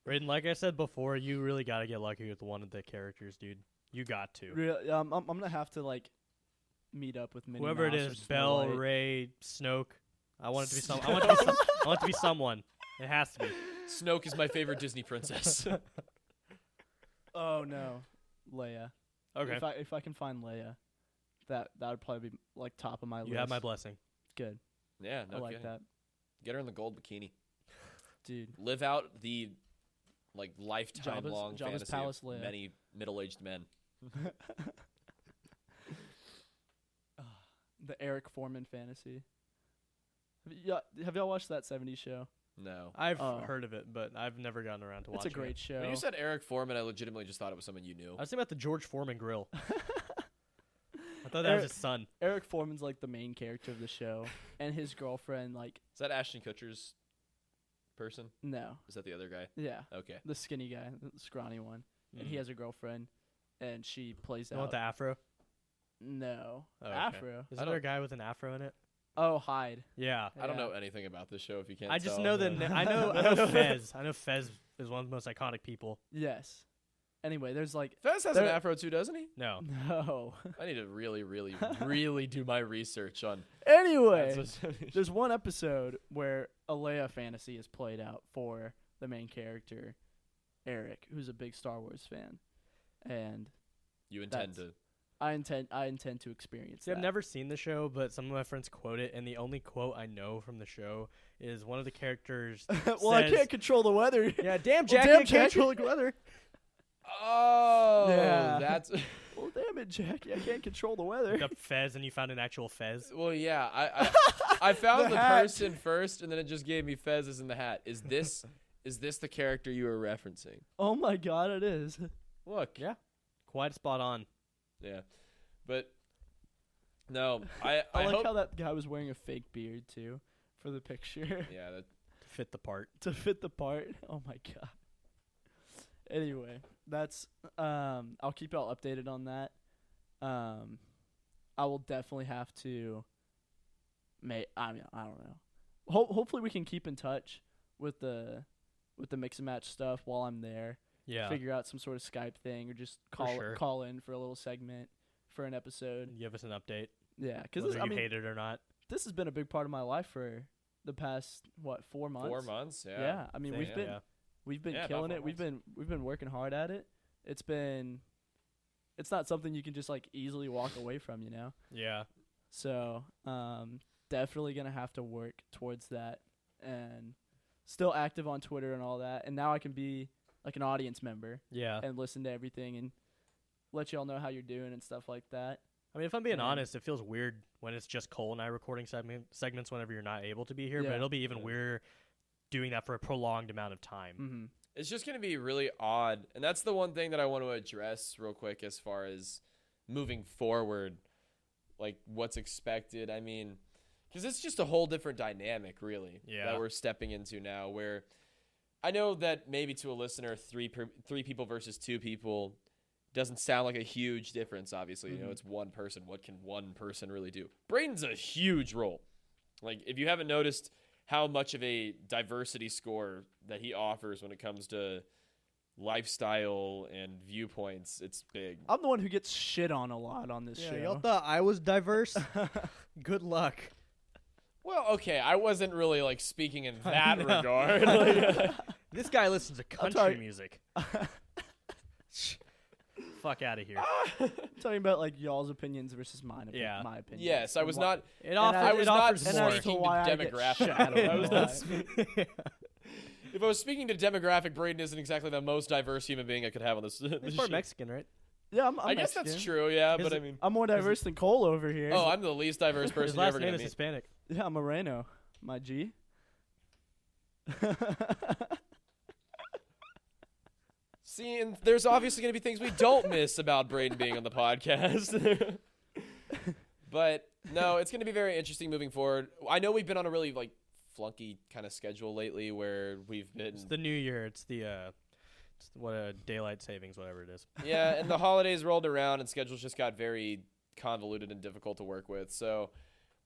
Raiden, like I said before, you really got to get lucky with one of the characters, dude. You got to. I'm gonna have to like meet up with Minnie Whoever it Mouse or is, Snow Belle, White. Ray, Snoke. I want it to be some. I want it to be someone. It has to be. Snoke is my favorite Disney princess. Oh no, Leia. Okay. If I can find Leia, that would probably be like top of my list. You have my blessing. Good. Yeah, no I like kidding. that, Get her in the gold bikini. dude. Live out the lifetime long Jabba's fantasy palace of Leia. many middle-aged men. The Eric Foreman fantasy. Have y'all watched that '70s show? No. I've Oh. heard of it, but I've never gotten around to It's watching a great it. show. When you said Eric Foreman, I legitimately just thought it was someone you knew. I was thinking about the George Foreman grill. I thought that was his son. Eric Foreman's like the main character of the show, and his girlfriend, like, Is that Ashton Kutcher's person? no, Is that the other guy? yeah, Okay. the skinny guy, the scrawny one, and he has a girlfriend, and she plays You out. want the afro? No, Oh, okay. afro. Isn't there a guy with an afro in it? Oh, Hyde. Yeah. I don't Yeah. know anything about this show if you can't I just tell. know that I know Fez. I know Fez is one of the most iconic people. Yes. Anyway, there's like Fez has an afro too, doesn't he? No. no. I need to really, really, really do my research on. Anyway, That's what- there's one episode where a Leia fantasy is played out for the main character, Eric, who's a big Star Wars fan, and you intend That's- to. I intend to experience See, I've that. never seen the show, but some of my friends quote it, and the only quote I know from the show is one of the characters. well, I says- can't control the weather. Yeah, damn, Well, Jack. damn, I can't Jack. control the weather. Oh, Yeah. that's. Well, damn it, Jackie, I can't control the weather. Looked up Fez, and you found an actual Fez. Well, yeah. I found The the hat. person first, and then it just gave me Fez as in the hat. Is this the character you were referencing? Oh my God, it is. Look. Yeah. Quite spot on. Yeah. But no, I I like hope. how that guy was wearing a fake beard too for the picture Yeah. That, To fit the part. to fit the part. Oh my God. Anyway, that's I'll keep y'all updated on that. I will definitely have to I don't know. Hopefully we can keep in touch with the mix and match stuff while I'm there. Yeah. Figure out some sort of Skype thing or just sure. call in for a little segment for an episode. Give us an update. Yeah, because Whether I you mean hate it or not. this has been a big part of my life for the past 4 months. 4 months. Yeah. Yeah, I mean Same, we've been yeah. we've been Yeah, about killing 4 it. We've been working hard at it. It's not something you can just like easily walk away from, you know. Yeah. So definitely gonna have to work towards that, and still active on Twitter and all that. And now I can be like an audience member Yeah. and listen to everything and let y'all know how you're doing and stuff like that. I mean, if I'm being and- honest, it feels weird when it's just Cole and I recording segments whenever you're not able to be here, but Yeah. it'll be even Yeah. weirder doing that for a prolonged amount of time. Mm-hmm. It's just going to be really odd. And that's the one thing that I want to address real quick as far as moving forward, like what's expected. I mean, because it's just a whole different dynamic, really, Yeah. that we're stepping into now, where I know that maybe to a listener, three people versus 2 people doesn't sound like a huge difference, obviously. You know, it's one person. What can one person really do? Braden's a huge role. Like, if you haven't noticed how much of a diversity score that he offers when it comes to lifestyle and viewpoints, it's big. I'm the one who gets shit on a lot on this show. thought I was diverse? Good luck. Well, okay, I wasn't really, like, speaking in that know. regard. Like, This guy listens to country sorry. music. Fuck out of here. I'm talking about like y'all's opinions versus mine. Yeah. My opinion. yes, I was not. It, I was not offers and more. as to speaking why to I get demographic. shadowed I was by not it. If I was speaking to demographic, Braden isn't exactly the most diverse human being I could have on this. He's this part show. Mexican, right? Yeah, I'm I guess that's Mexican. true, yeah, His- but I mean, I'm more diverse than Cole over here. oh, I'm the least diverse His person you're last ever name gonna is meet. Hispanic. Yeah, I'm Moreno, my G. See, and there's obviously going to be things we don't miss about Braden being on the podcast. But no, it's going to be very interesting moving forward. I know we've been on a really like flunky kind of schedule lately where we've been It's the new year. It's the daylight savings, whatever it is. yeah, and the holidays rolled around and schedules just got very convoluted and difficult to work with. So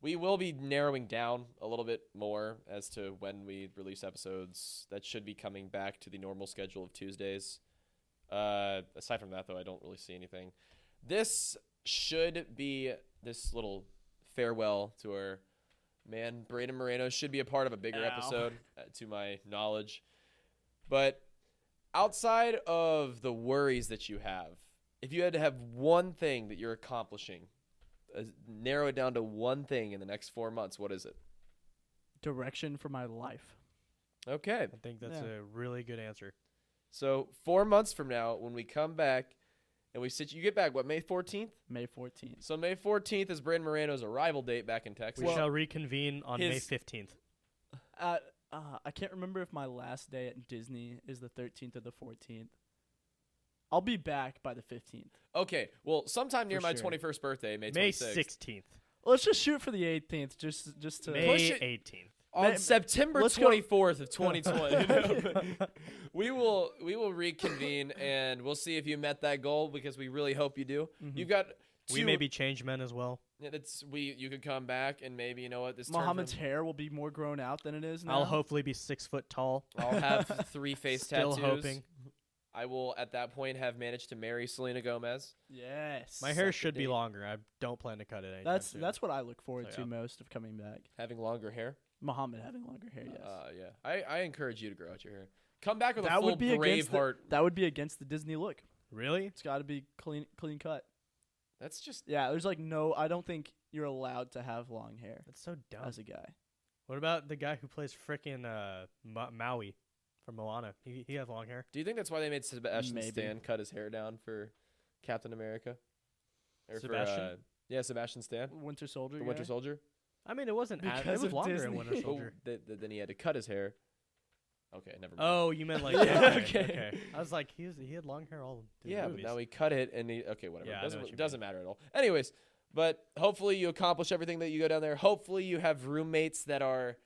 we will be narrowing down a little bit more as to when we release episodes. That should be coming back to the normal schedule of Tuesdays. Aside from that, though, I don't really see anything. This should be this little farewell to our man, Braden Moreno. Should be a part of a bigger Ow. episode, to my knowledge. But outside of the worries that you have, if you had to have one thing that you're accomplishing, narrow it down to one thing in the next 4 months, what is it? Direction for my life. Okay. I think that's Yeah. a really good answer. So 4 months from now, when we come back and you get back, what, May 14th? May 14th. So May 14th is Braden Moreno's arrival date back in Texas. We shall reconvene on May his- 15th. I can't remember if my last day at Disney is the 13th or the 14th. I'll be back by the 15th. Okay, well, sometime near For my sure. 21st birthday, May May 26th. 16th. Let's just shoot for the 18th, just to. May Push it. 18th. On May- September let's go- 24th of 2020. we will reconvene and we'll see if you met that goal because we really hope you do. Mhm. You've got We may be change men as well. Yeah, you could come back and maybe you know what this Muhammad's hair will be more grown out than it is now. I'll hopefully be 6 foot tall. I'll have 3 face Still tattoos. hoping. I will at that point have managed to marry Selena Gomez. Yes. My hair Suck should the be dick. longer. I don't plan to cut it anytime soon. That's what I look forward So, to yeah. most of coming back. Having longer hair. Muhammad having longer hair. Yes. Yeah. I encourage you to grow out your hair. Come back with a That full would be against Braveheart. that would be against the Disney look. Really? It's got to be clean cut. That's just Yeah, there's like no. I don't think you're allowed to have long hair That's so dumb. as a guy. What about the guy who plays frickin' Maui from Moana? He has long hair. Do you think that's why they made Sebastian Maybe. Stan cut his hair down for Captain America? Or Sebastian? For, Sebastian Stan, Winter Soldier. the guy? Winter Soldier. I mean, it wasn't. It Because was of longer Disney. in Winter Oh, Soldier. then he had to cut his hair. Okay, never mind. Oh, you meant like Yeah, yeah, okay. okay. I was like, he had long hair all through yeah, the but movies. now he cut it and he whatever. Yeah, I know what you doesn't mean. matter at all. Anyways, but hopefully you accomplish everything that you go down there. Hopefully you have roommates that are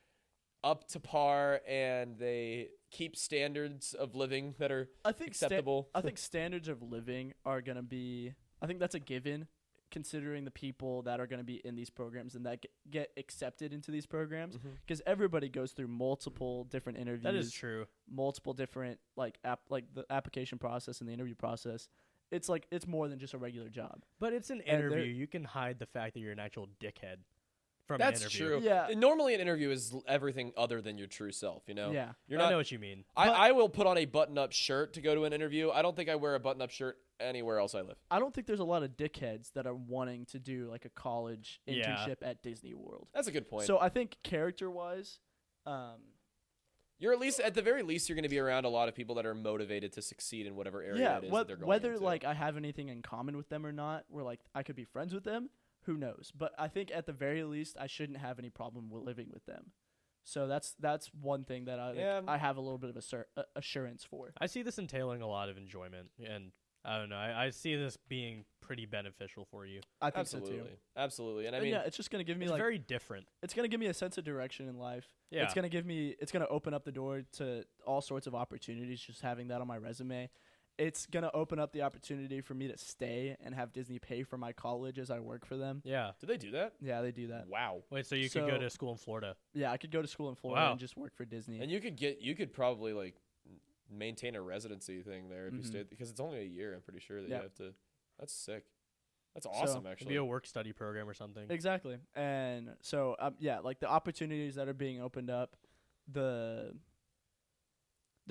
up to par and they keep standards of living that are I think acceptable. I think standards of living are gonna be. I think that's a given, considering the people that are gonna be in these programs and that get accepted into these programs. Mhm. Because everybody goes through multiple different interviews. That is true. Multiple different like the application process and the interview process. It's like it's more than just a regular job. But it's an And they're- interview. You can hide the fact that you're an actual dickhead from That's an interview. true. Yeah. And normally an interview is everything other than your true self, you know? Yeah. You're I not know what you mean. I will put on a button-up shirt to go to an interview. I don't think I wear a button-up shirt anywhere else I live. I don't think there's a lot of dickheads that are wanting to do like a college Yeah. internship at Disney World. That's a good point. So I think character-wise, You're at the very least, you're going to be around a lot of people that are motivated to succeed in whatever area yeah, it is that they're going whether into. like I have anything in common with them or not, where like I could be friends with them, who knows? But I think at the very least, I shouldn't have any problem with living with them. So that's one thing that Yeah. I have a little bit of assurance for. I see this entailing a lot of enjoyment, and I don't know. I see this being pretty beneficial for you. I think so too. Absolutely. And I And mean, yeah, it's just gonna give me It's like very different. it's gonna give me a sense of direction in life. Yeah. It's gonna open up the door to all sorts of opportunities. Just having that on my resume, it's gonna open up the opportunity for me to stay and have Disney pay for my college as I work for them. Yeah. do they do that? Yeah, they do that. Wow. Wait, so you could go So- to school in Florida? Yeah, I could go to school in Florida Wow. and just work for Disney. And you could probably like maintain a residency thing there if you Mhm. stayed because it's only a year. I'm pretty sure that Yeah. you have to. That's sick. That's awesome, It'd actually. be a work study program or something. Exactly. And so yeah, like the opportunities that are being opened up, the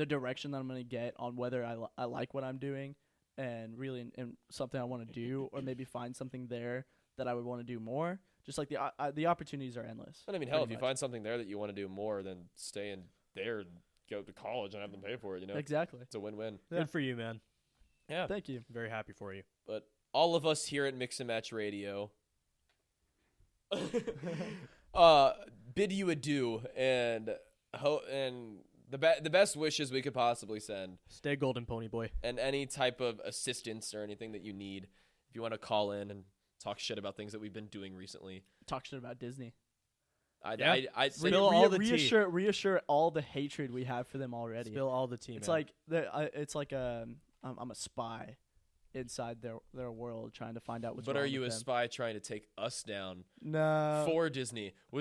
direction that I'm going to get on whether I like what I'm doing and really and something I want to do, or maybe find something there that I would want to do more. Just like the opportunities are endless. And I mean, hell, if pretty you much. find something there that you want to do more, then stay in there and go to college and have them pay for it. You know, Exactly. it's a win-win. Yeah. Good for you, man. Yeah. Thank you. Very happy for you. But all of us here at Mix and Match Radio bid you adieu and the best wishes we could possibly send, Stay golden, pony boy. and any type of assistance or anything that you need. If you want to call in and talk shit about things that we've been doing recently, Talk shit about Disney. Yeah. I'd say Spill all the tea. reassure all the hatred we have for them already. Spill all the tea, It's man. like I'm a spy inside their world trying to find out what's But wrong are you a with them. spy trying to take us down No. for Disney? Are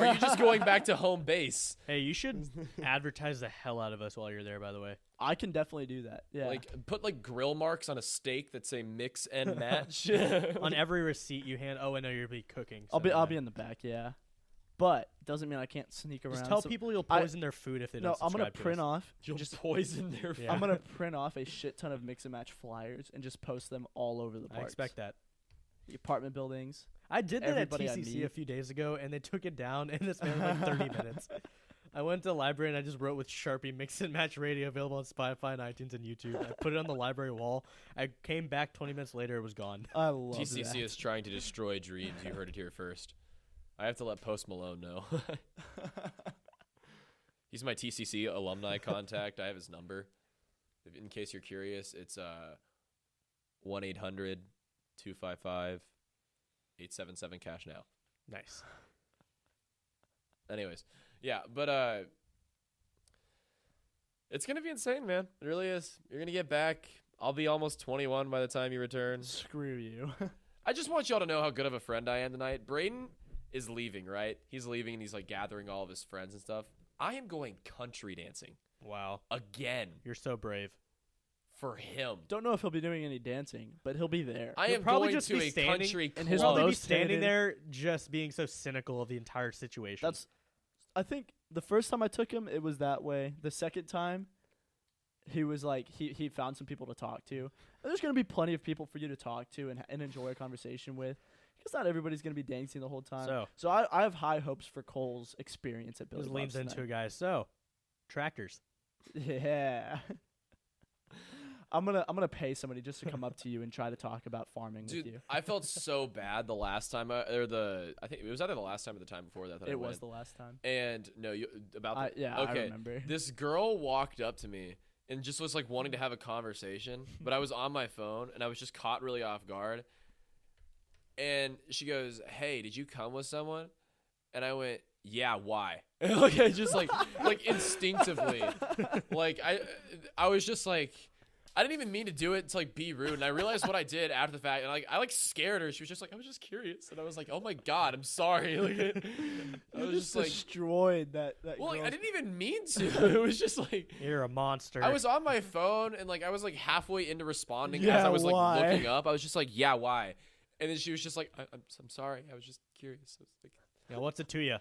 you just going back to home base? Hey, you should advertise the hell out of us while you're there, by the way. I can definitely do that. Yeah. Like put like grill marks on a steak that say mix and match. On every receipt you hand. Oh, I know you'll be cooking. I'll so, be in the back, yeah. But doesn't mean I can't sneak around. Just tell So- people you'll I- poison their food if they No, don't I'm gonna subscribe to print us. off. You'll just poison their Yeah. I'm gonna print off a shit ton of mix and match flyers and just post them all over the I parks. expect that. The apartment buildings. I did that at Everybody I TCC meet. a few days ago, and they took it down in this span of like 30 minutes. I went to the library and I just wrote with Sharpie "Mix and Match Radio" available on Spotify, and iTunes, and YouTube. I put it on the library wall. I came back 20 minutes later; it was gone. I love TCC that. is trying to destroy dreams. You heard it here first. I have to let Post Malone know. He's my TCC alumni contact. I have his number. In case you're curious, it's 1-800-255-877 cash now. Nice. Anyways, yeah, but it's gonna be insane, man. It really is. You're gonna get back. I'll be almost 21 by the time you return. Screw you. I just want y'all to know how good of a friend I am tonight. Braden is leaving, right? He's leaving and he's like gathering all of his friends and stuff. I am going country dancing Wow. again You're so brave. for him. Don't know if he'll be doing any dancing, but he'll be there. I He'll am probably going just to be a standing country in club. his He'll probably low be standing standing- there just being so cynical of the entire situation. I think the first time I took him, it was that way. The second time, he was like, he found some people to talk to. And there's going to be plenty of people for you to talk to and enjoy a conversation with. Because not everybody's going to be dancing the whole time. So I have high hopes for Cole's experience at Billy just Bob's leans into a tonight. guy. So, tractors. Yeah. I'm gonna pay somebody just to come up to you and try to talk about farming with Dude, you. I felt so bad the last time, I think it was either the last time or the time before that. I It was went. the last time. And no, about the, I okay. remember. This girl walked up to me and just was like wanting to have a conversation, but I was on my phone and I was just caught really off guard. And she goes, "Hey, did you come with someone?" And I went, "Yeah, why?" Like I just like instinctively, like I was just like, I didn't even mean to do it to like be rude, and I realized what I did after the fact, and like I like scared her. She was just like, "I was just curious," and I was like, "Oh my god, I'm sorry." Like, I You was just like, destroyed that. well, like, I girl's- didn't even mean to. It was just like You're a monster. I was on my phone, and like I was like halfway into responding as Yeah, I was like why? looking up. I was just like, "Yeah, why?" And then she was just like, I'm sorry. I was just curious." I was like, Yeah, what's it to you?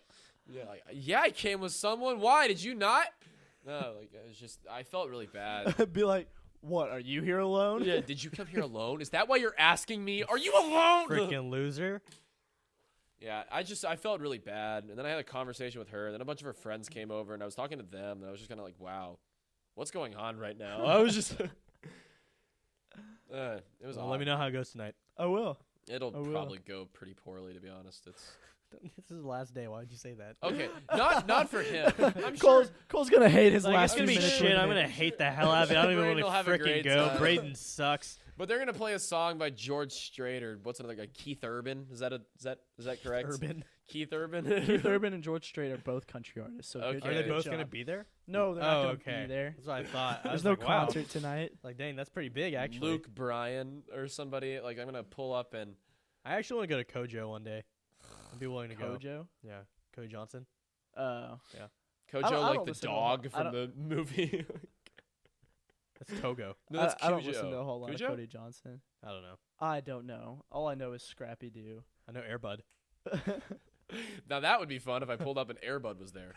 yeah, I came with someone. Why did you not? No, like it was just. I felt really bad. be like, "What? Are you here alone?" Yeah, did you come here alone? Is that why you're asking me? Are you alone? Freaking loser. Yeah, I felt really bad, and then I had a conversation with her, and then a bunch of her friends came over, and I was talking to them, and I was just kind of like, wow, what's going on right now? I was just. It was. Well, let me know how it goes tonight. I will. It'll I will. probably go pretty poorly, to be honest. It's This is the last day. Why did you say that? okay. Not for him. I'm sure. Cole's gonna hate his Like, last it's gonna few be minutes shit. with I'm me. gonna hate the hell out of it. I don't even Braden want will to have a freaking great go. time. Braden sucks. But they're gonna play a song by George Strait or what's another guy? Keith Urban. Is that correct? Urban. Keith Urban. Keith Urban and George Strait are both country artists. So Okay. good, Are they good both job. gonna be there? No, they're not Oh, gonna okay. be there. That's what I thought. I There's was no like, wow. concert tonight. Like, dang, that's pretty big, actually. Luke Bryan or somebody. Like I'm gonna pull up and I actually want to go to Kojo one day. I'd be willing to go. Kojo. Yeah, Cody Johnson. Kojo, I like don't the listen to dog I from don't- the movie. That's Togo. No, that's I don't Cujo. listen to a whole lot Cujo? of Cody Johnson. I don't know. I don't know. All I know is Scrappy Doo. I know Airbud. Now that would be fun if I pulled up and Airbud was there.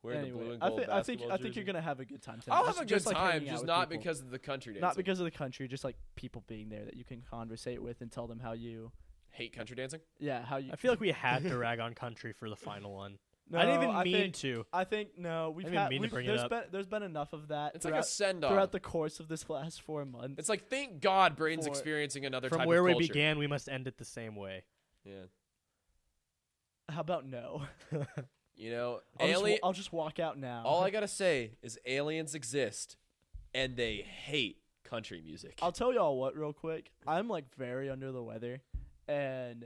Wearing the blue Anyway, and I gold think basketball you're jersey. gonna have a good time tonight. I'll have a good just like time, hanging out just with not people. because of the country dancing. Not because of the country, just like people being there that you can conversate with and tell them how you. hate country dancing. Yeah, how you. I feel like we had to rag on country for the final one. No, I didn't even I mean think, to. I think no. We've didn't had. mean to we've- bring it there's up. been been enough of that. It's like a send off. throughout the course of this last 4 months. It's like thank God Braden's For- experiencing another From type where of we culture. began, we must end it the same way. Yeah. How about no? You know, I'll just walk out now. All I gotta say is aliens exist, and they hate country music. I'll tell y'all what real quick. I'm like very under the weather, and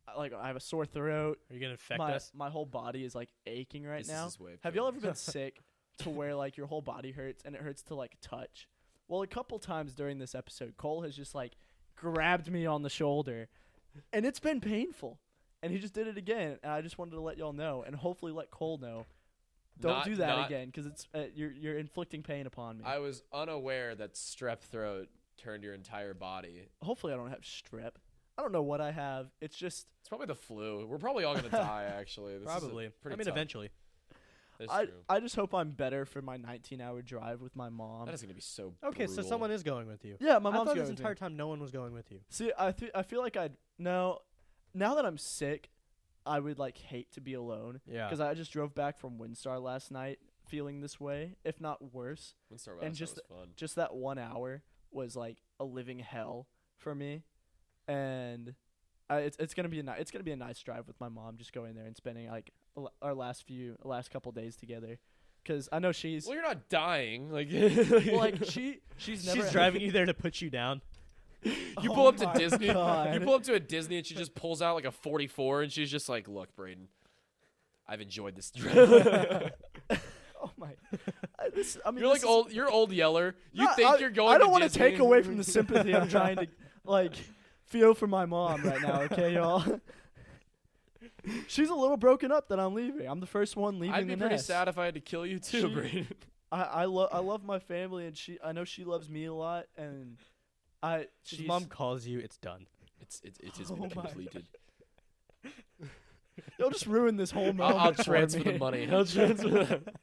I have a sore throat. Are you gonna infect My us? my whole body is like aching right This now. is way Have y'all ever been sick to where like your whole body hurts and it hurts to like touch? Well, a couple times during this episode, Cole has just like grabbed me on the shoulder, and it's been painful. And he just did it again, and I just wanted to let y'all know, and hopefully let Cole know. Don't do that again, because it's you're inflicting pain upon me. I was unaware that strep throat turned your entire body. Hopefully, I don't have strep. I don't know what I have. It's just It's probably the flu. We're probably all gonna die. Actually, this Probably. Is pretty I mean, tough. eventually. That's I true. I just hope I'm better for my 19-hour drive with my mom. That is gonna be so. Okay, so brutal. someone is going with you. Yeah, my I mom's thought going this with me. entire time no one was going with you. See, I feel like now that I'm sick, I would like hate to be alone. Yeah. Because I just drove back from Windstar last night feeling this way, if not worse. Windstar and West, just that was fun. Just that 1 hour was like a living hell for me, and it's gonna be a nice drive with my mom. Just going there and spending like our last couple days together, because I know she's Well, you're not dying. Like, well, like she's never She's driving you there to put you down. you Oh pull up to my Disney. God. You pull up to a Disney and she just pulls out like a 44 and she's just like, "Look, Braden, I've enjoyed this trip." Oh my! I mean, You're like old. You're old Yeller. You No, think you're going? I don't want to take away from the sympathy I'm trying to like feel for my mom right now. Okay, y'all. She's a little broken up that I'm leaving. I'm the first one leaving I'd be the pretty nest. sad if I had to kill you too, She- Braden. I love my family, and I know she loves me a lot, and His she's mom calls you, it's done. It has Oh been my completed. You'll just ruin this whole moment. I'll for transfer me. the money. I'll transfer that.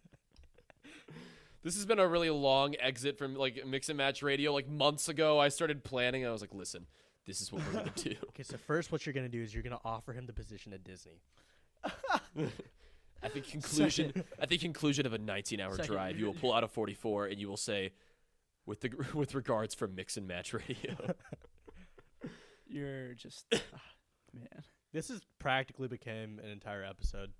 This has been a really long exit from like Mix and Match Radio. Like months ago, I started planning. And I was like, listen, this is what we're gonna do. Okay, so first what you're going to do is you're going to offer him the position at Disney. At the conclusion of a 19-hour Second. drive, you will pull out a 44 and you will say, with regards from Mix and Match Radio. You're just man. This has practically became an entire episode.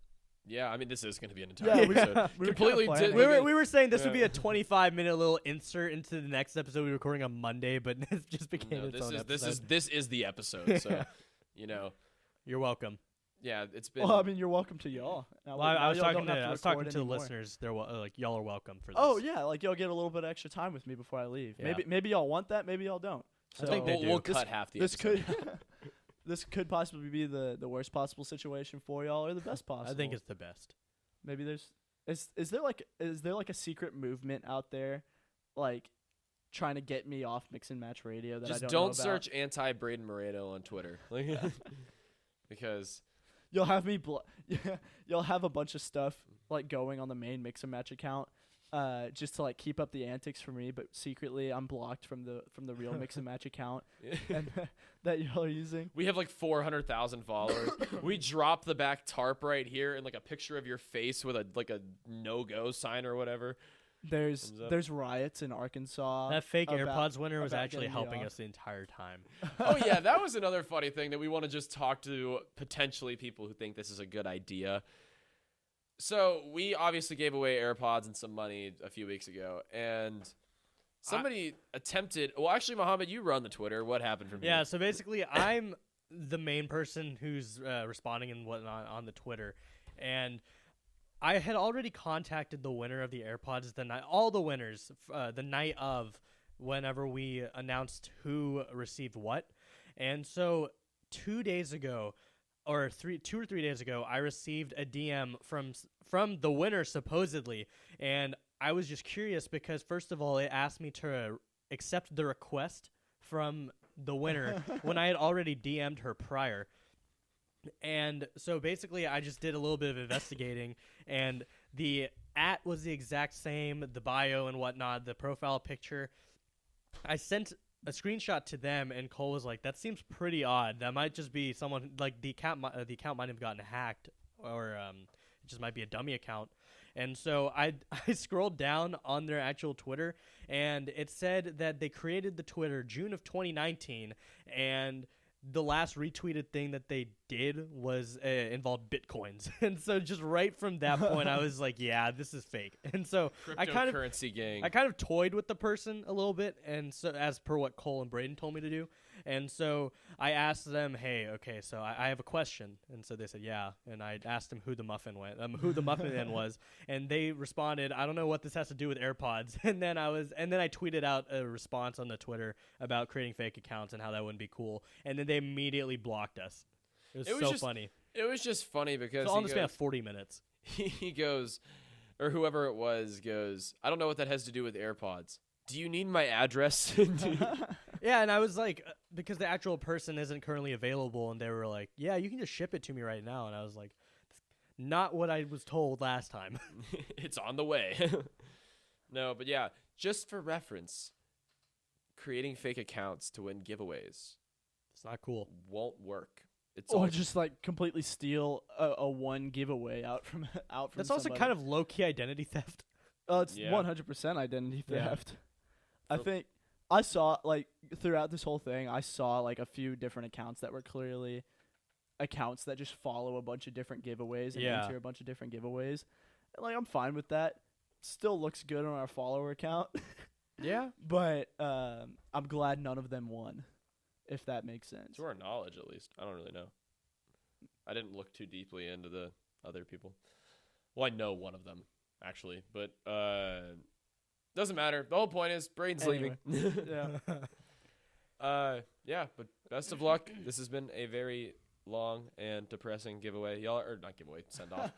Yeah, I mean, this is going to be an Yeah, entire we- episode. we were Completely kinda did. planning. We were saying this would be Yeah. a 25-minute little insert into the next episode we were recording on Monday, but it just became No, its own episode. this is the episode. So, you know, You're welcome. yeah, it's been. Well, I mean, you're welcome to y'all. Now, Well, I now was y'all talking don't to have I was talking record to the anymore. listeners. They're like y'all are welcome for this. Oh yeah, like y'all get a little bit extra time with me before I leave. Yeah. Maybe y'all want that. Maybe y'all don't. I think they do. we'll This- cut half the This episode. could this could possibly be the worst possible situation for y'all, or the best possible. I think it's the best. maybe there's is there like a secret movement out there, like trying to get me off Mix and Match Radio that I Just don't know don't about? search anti-Braden Moreno on Twitter. Like, because You'll have me you'll have a bunch of stuff like going on the main Mix and Match account, just to like keep up the antics for me, but secretly I'm blocked from the real Mix and Match account and that y'all are using. we have like 400,000 followers. We drop the back tarp right here and like a picture of your face with a no-go sign or whatever. There's Thumbs up. there's riots in Arkansas. That fake about- AirPods winner was about actually getting me helping off. us the entire time. Oh yeah, that was another funny thing that we want to just talk to potentially people who think this is a good idea. So we obviously gave away AirPods and some money a few weeks ago, and somebody attempted. Well, actually, Mohammed, you run the Twitter. What happened from Yeah, here? so basically, I'm the main person who's responding and whatnot on the Twitter, and I had already contacted the winner of the AirPods the night, all the winners, the night of whenever we announced who received what, and so 2 days ago, or 2 or 3 days ago, I received a DM from the winner supposedly, and I was just curious because first of all, it asked me to accept the request from the winner when I had already DM'd her prior. And so basically I just did a little bit of investigating, and the @ was the exact same, the bio and whatnot, the profile picture. I sent a screenshot to them, and Cole was like, that seems pretty odd. That might just be someone, like the account might have gotten hacked, or it just might be a dummy account. And so I scrolled down on their actual Twitter, and it said that they created the Twitter June of 2019, and the last retweeted thing that they did was involved Bitcoins. And so just right from that point, I was like, yeah, this is fake. And so I kind of toyed with the person a little bit, and so as per what Cole and Braden told me to do. And so I asked them, hey, okay, so I have a question. And so they said, yeah. And I asked them who the muffin man was, and they responded, I don't know what this has to do with AirPods. And then I tweeted out a response on the Twitter about creating fake accounts and how that wouldn't be cool. And then they immediately blocked us. It was so funny. It was just funny because So on the span of 40 minutes. he goes, or whoever it was goes, I don't know what that has to do with AirPods. Do you need my address? Yeah, and I was like, because the actual person isn't currently available, and they were like, yeah, you can just ship it to me right now. And I was like, not what I was told last time. It's on the way. No, but yeah, just for reference, creating fake accounts to win giveaways It's not cool. won't work. It's Or all just like completely steal a one giveaway out from That's also somebody. kind of low-key identity theft. It's Yeah. 100% identity Yeah. theft. I think I saw like throughout this whole thing, I saw like a few different accounts that were clearly accounts that just follow a bunch of different giveaways and Yeah. enter a bunch of different giveaways. And, like, I'm fine with that. Still looks good on our follower account. Yeah. But I'm glad none of them won, if that makes sense. To our knowledge, at least. I don't really know. I didn't look too deeply into the other people. Well, I know one of them, actually. But doesn't matter. The whole point is Braden's Anyway. leaving. Yeah. Yeah, but best of luck. This has been a very long and depressing giveaway. Y'all or not giveaway, send off.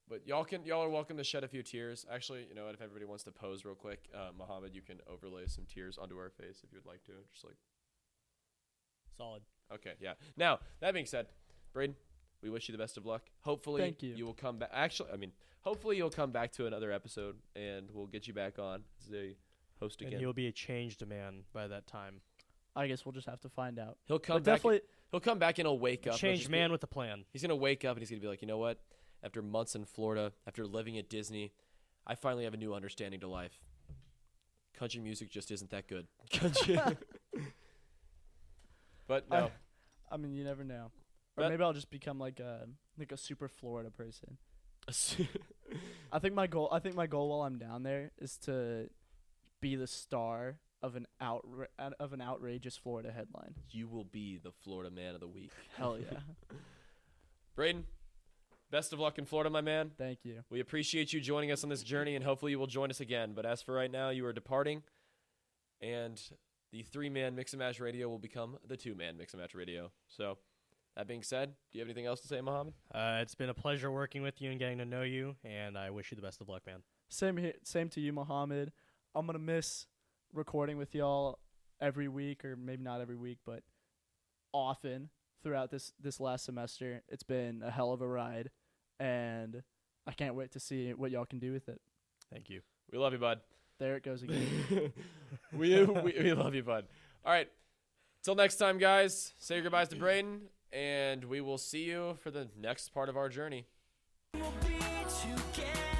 But y'all are welcome to shed a few tears. Actually, you know what? If everybody wants to pose real quick, Muhammad, you can overlay some tears onto our face if you would like to. Just like Solid. okay, yeah. Now that being said, Braden, we wish you the best of luck. Hopefully, Thank you. You will come back. Actually, I mean, hopefully you'll come back to another episode, and we'll get you back on as a host And again. he'll be a changed man by that time. I guess we'll just have to find out. He'll come But back. definitely, He'll come back and he'll wake A up. and he'll changed just be- man with a plan. He's gonna wake up and he's gonna be like, you know what? After months in Florida, after living at Disney, I finally have a new understanding to life. Country music just isn't that good. Country. But no, I mean, you never know. Or But- maybe I'll just become like a super Florida person. I think my goal while I'm down there is to be the star of an outrageous Florida headline. you will be the Florida Man of the Week. Hell yeah. Braden, best of luck in Florida, my man. Thank you. We appreciate you joining us on this journey, and hopefully you will join us again. But as for right now, you are departing, and the 3-man Mix and Match Radio will become the 2-man Mix and Match Radio. So, that being said, do you have anything else to say, Mohammed? It's been a pleasure working with you and getting to know you, and I wish you the best of luck, man. Same to you, Mohammed. I'm gonna miss recording with y'all every week, or maybe not every week, but often throughout this last semester. It's been a hell of a ride, and I can't wait to see what y'all can do with it. Thank you. We love you, bud. There it goes again. we love you, bud. All right. Till next time, guys. Say your goodbyes to Braden, and we will see you for the next part of our journey. We'll be together.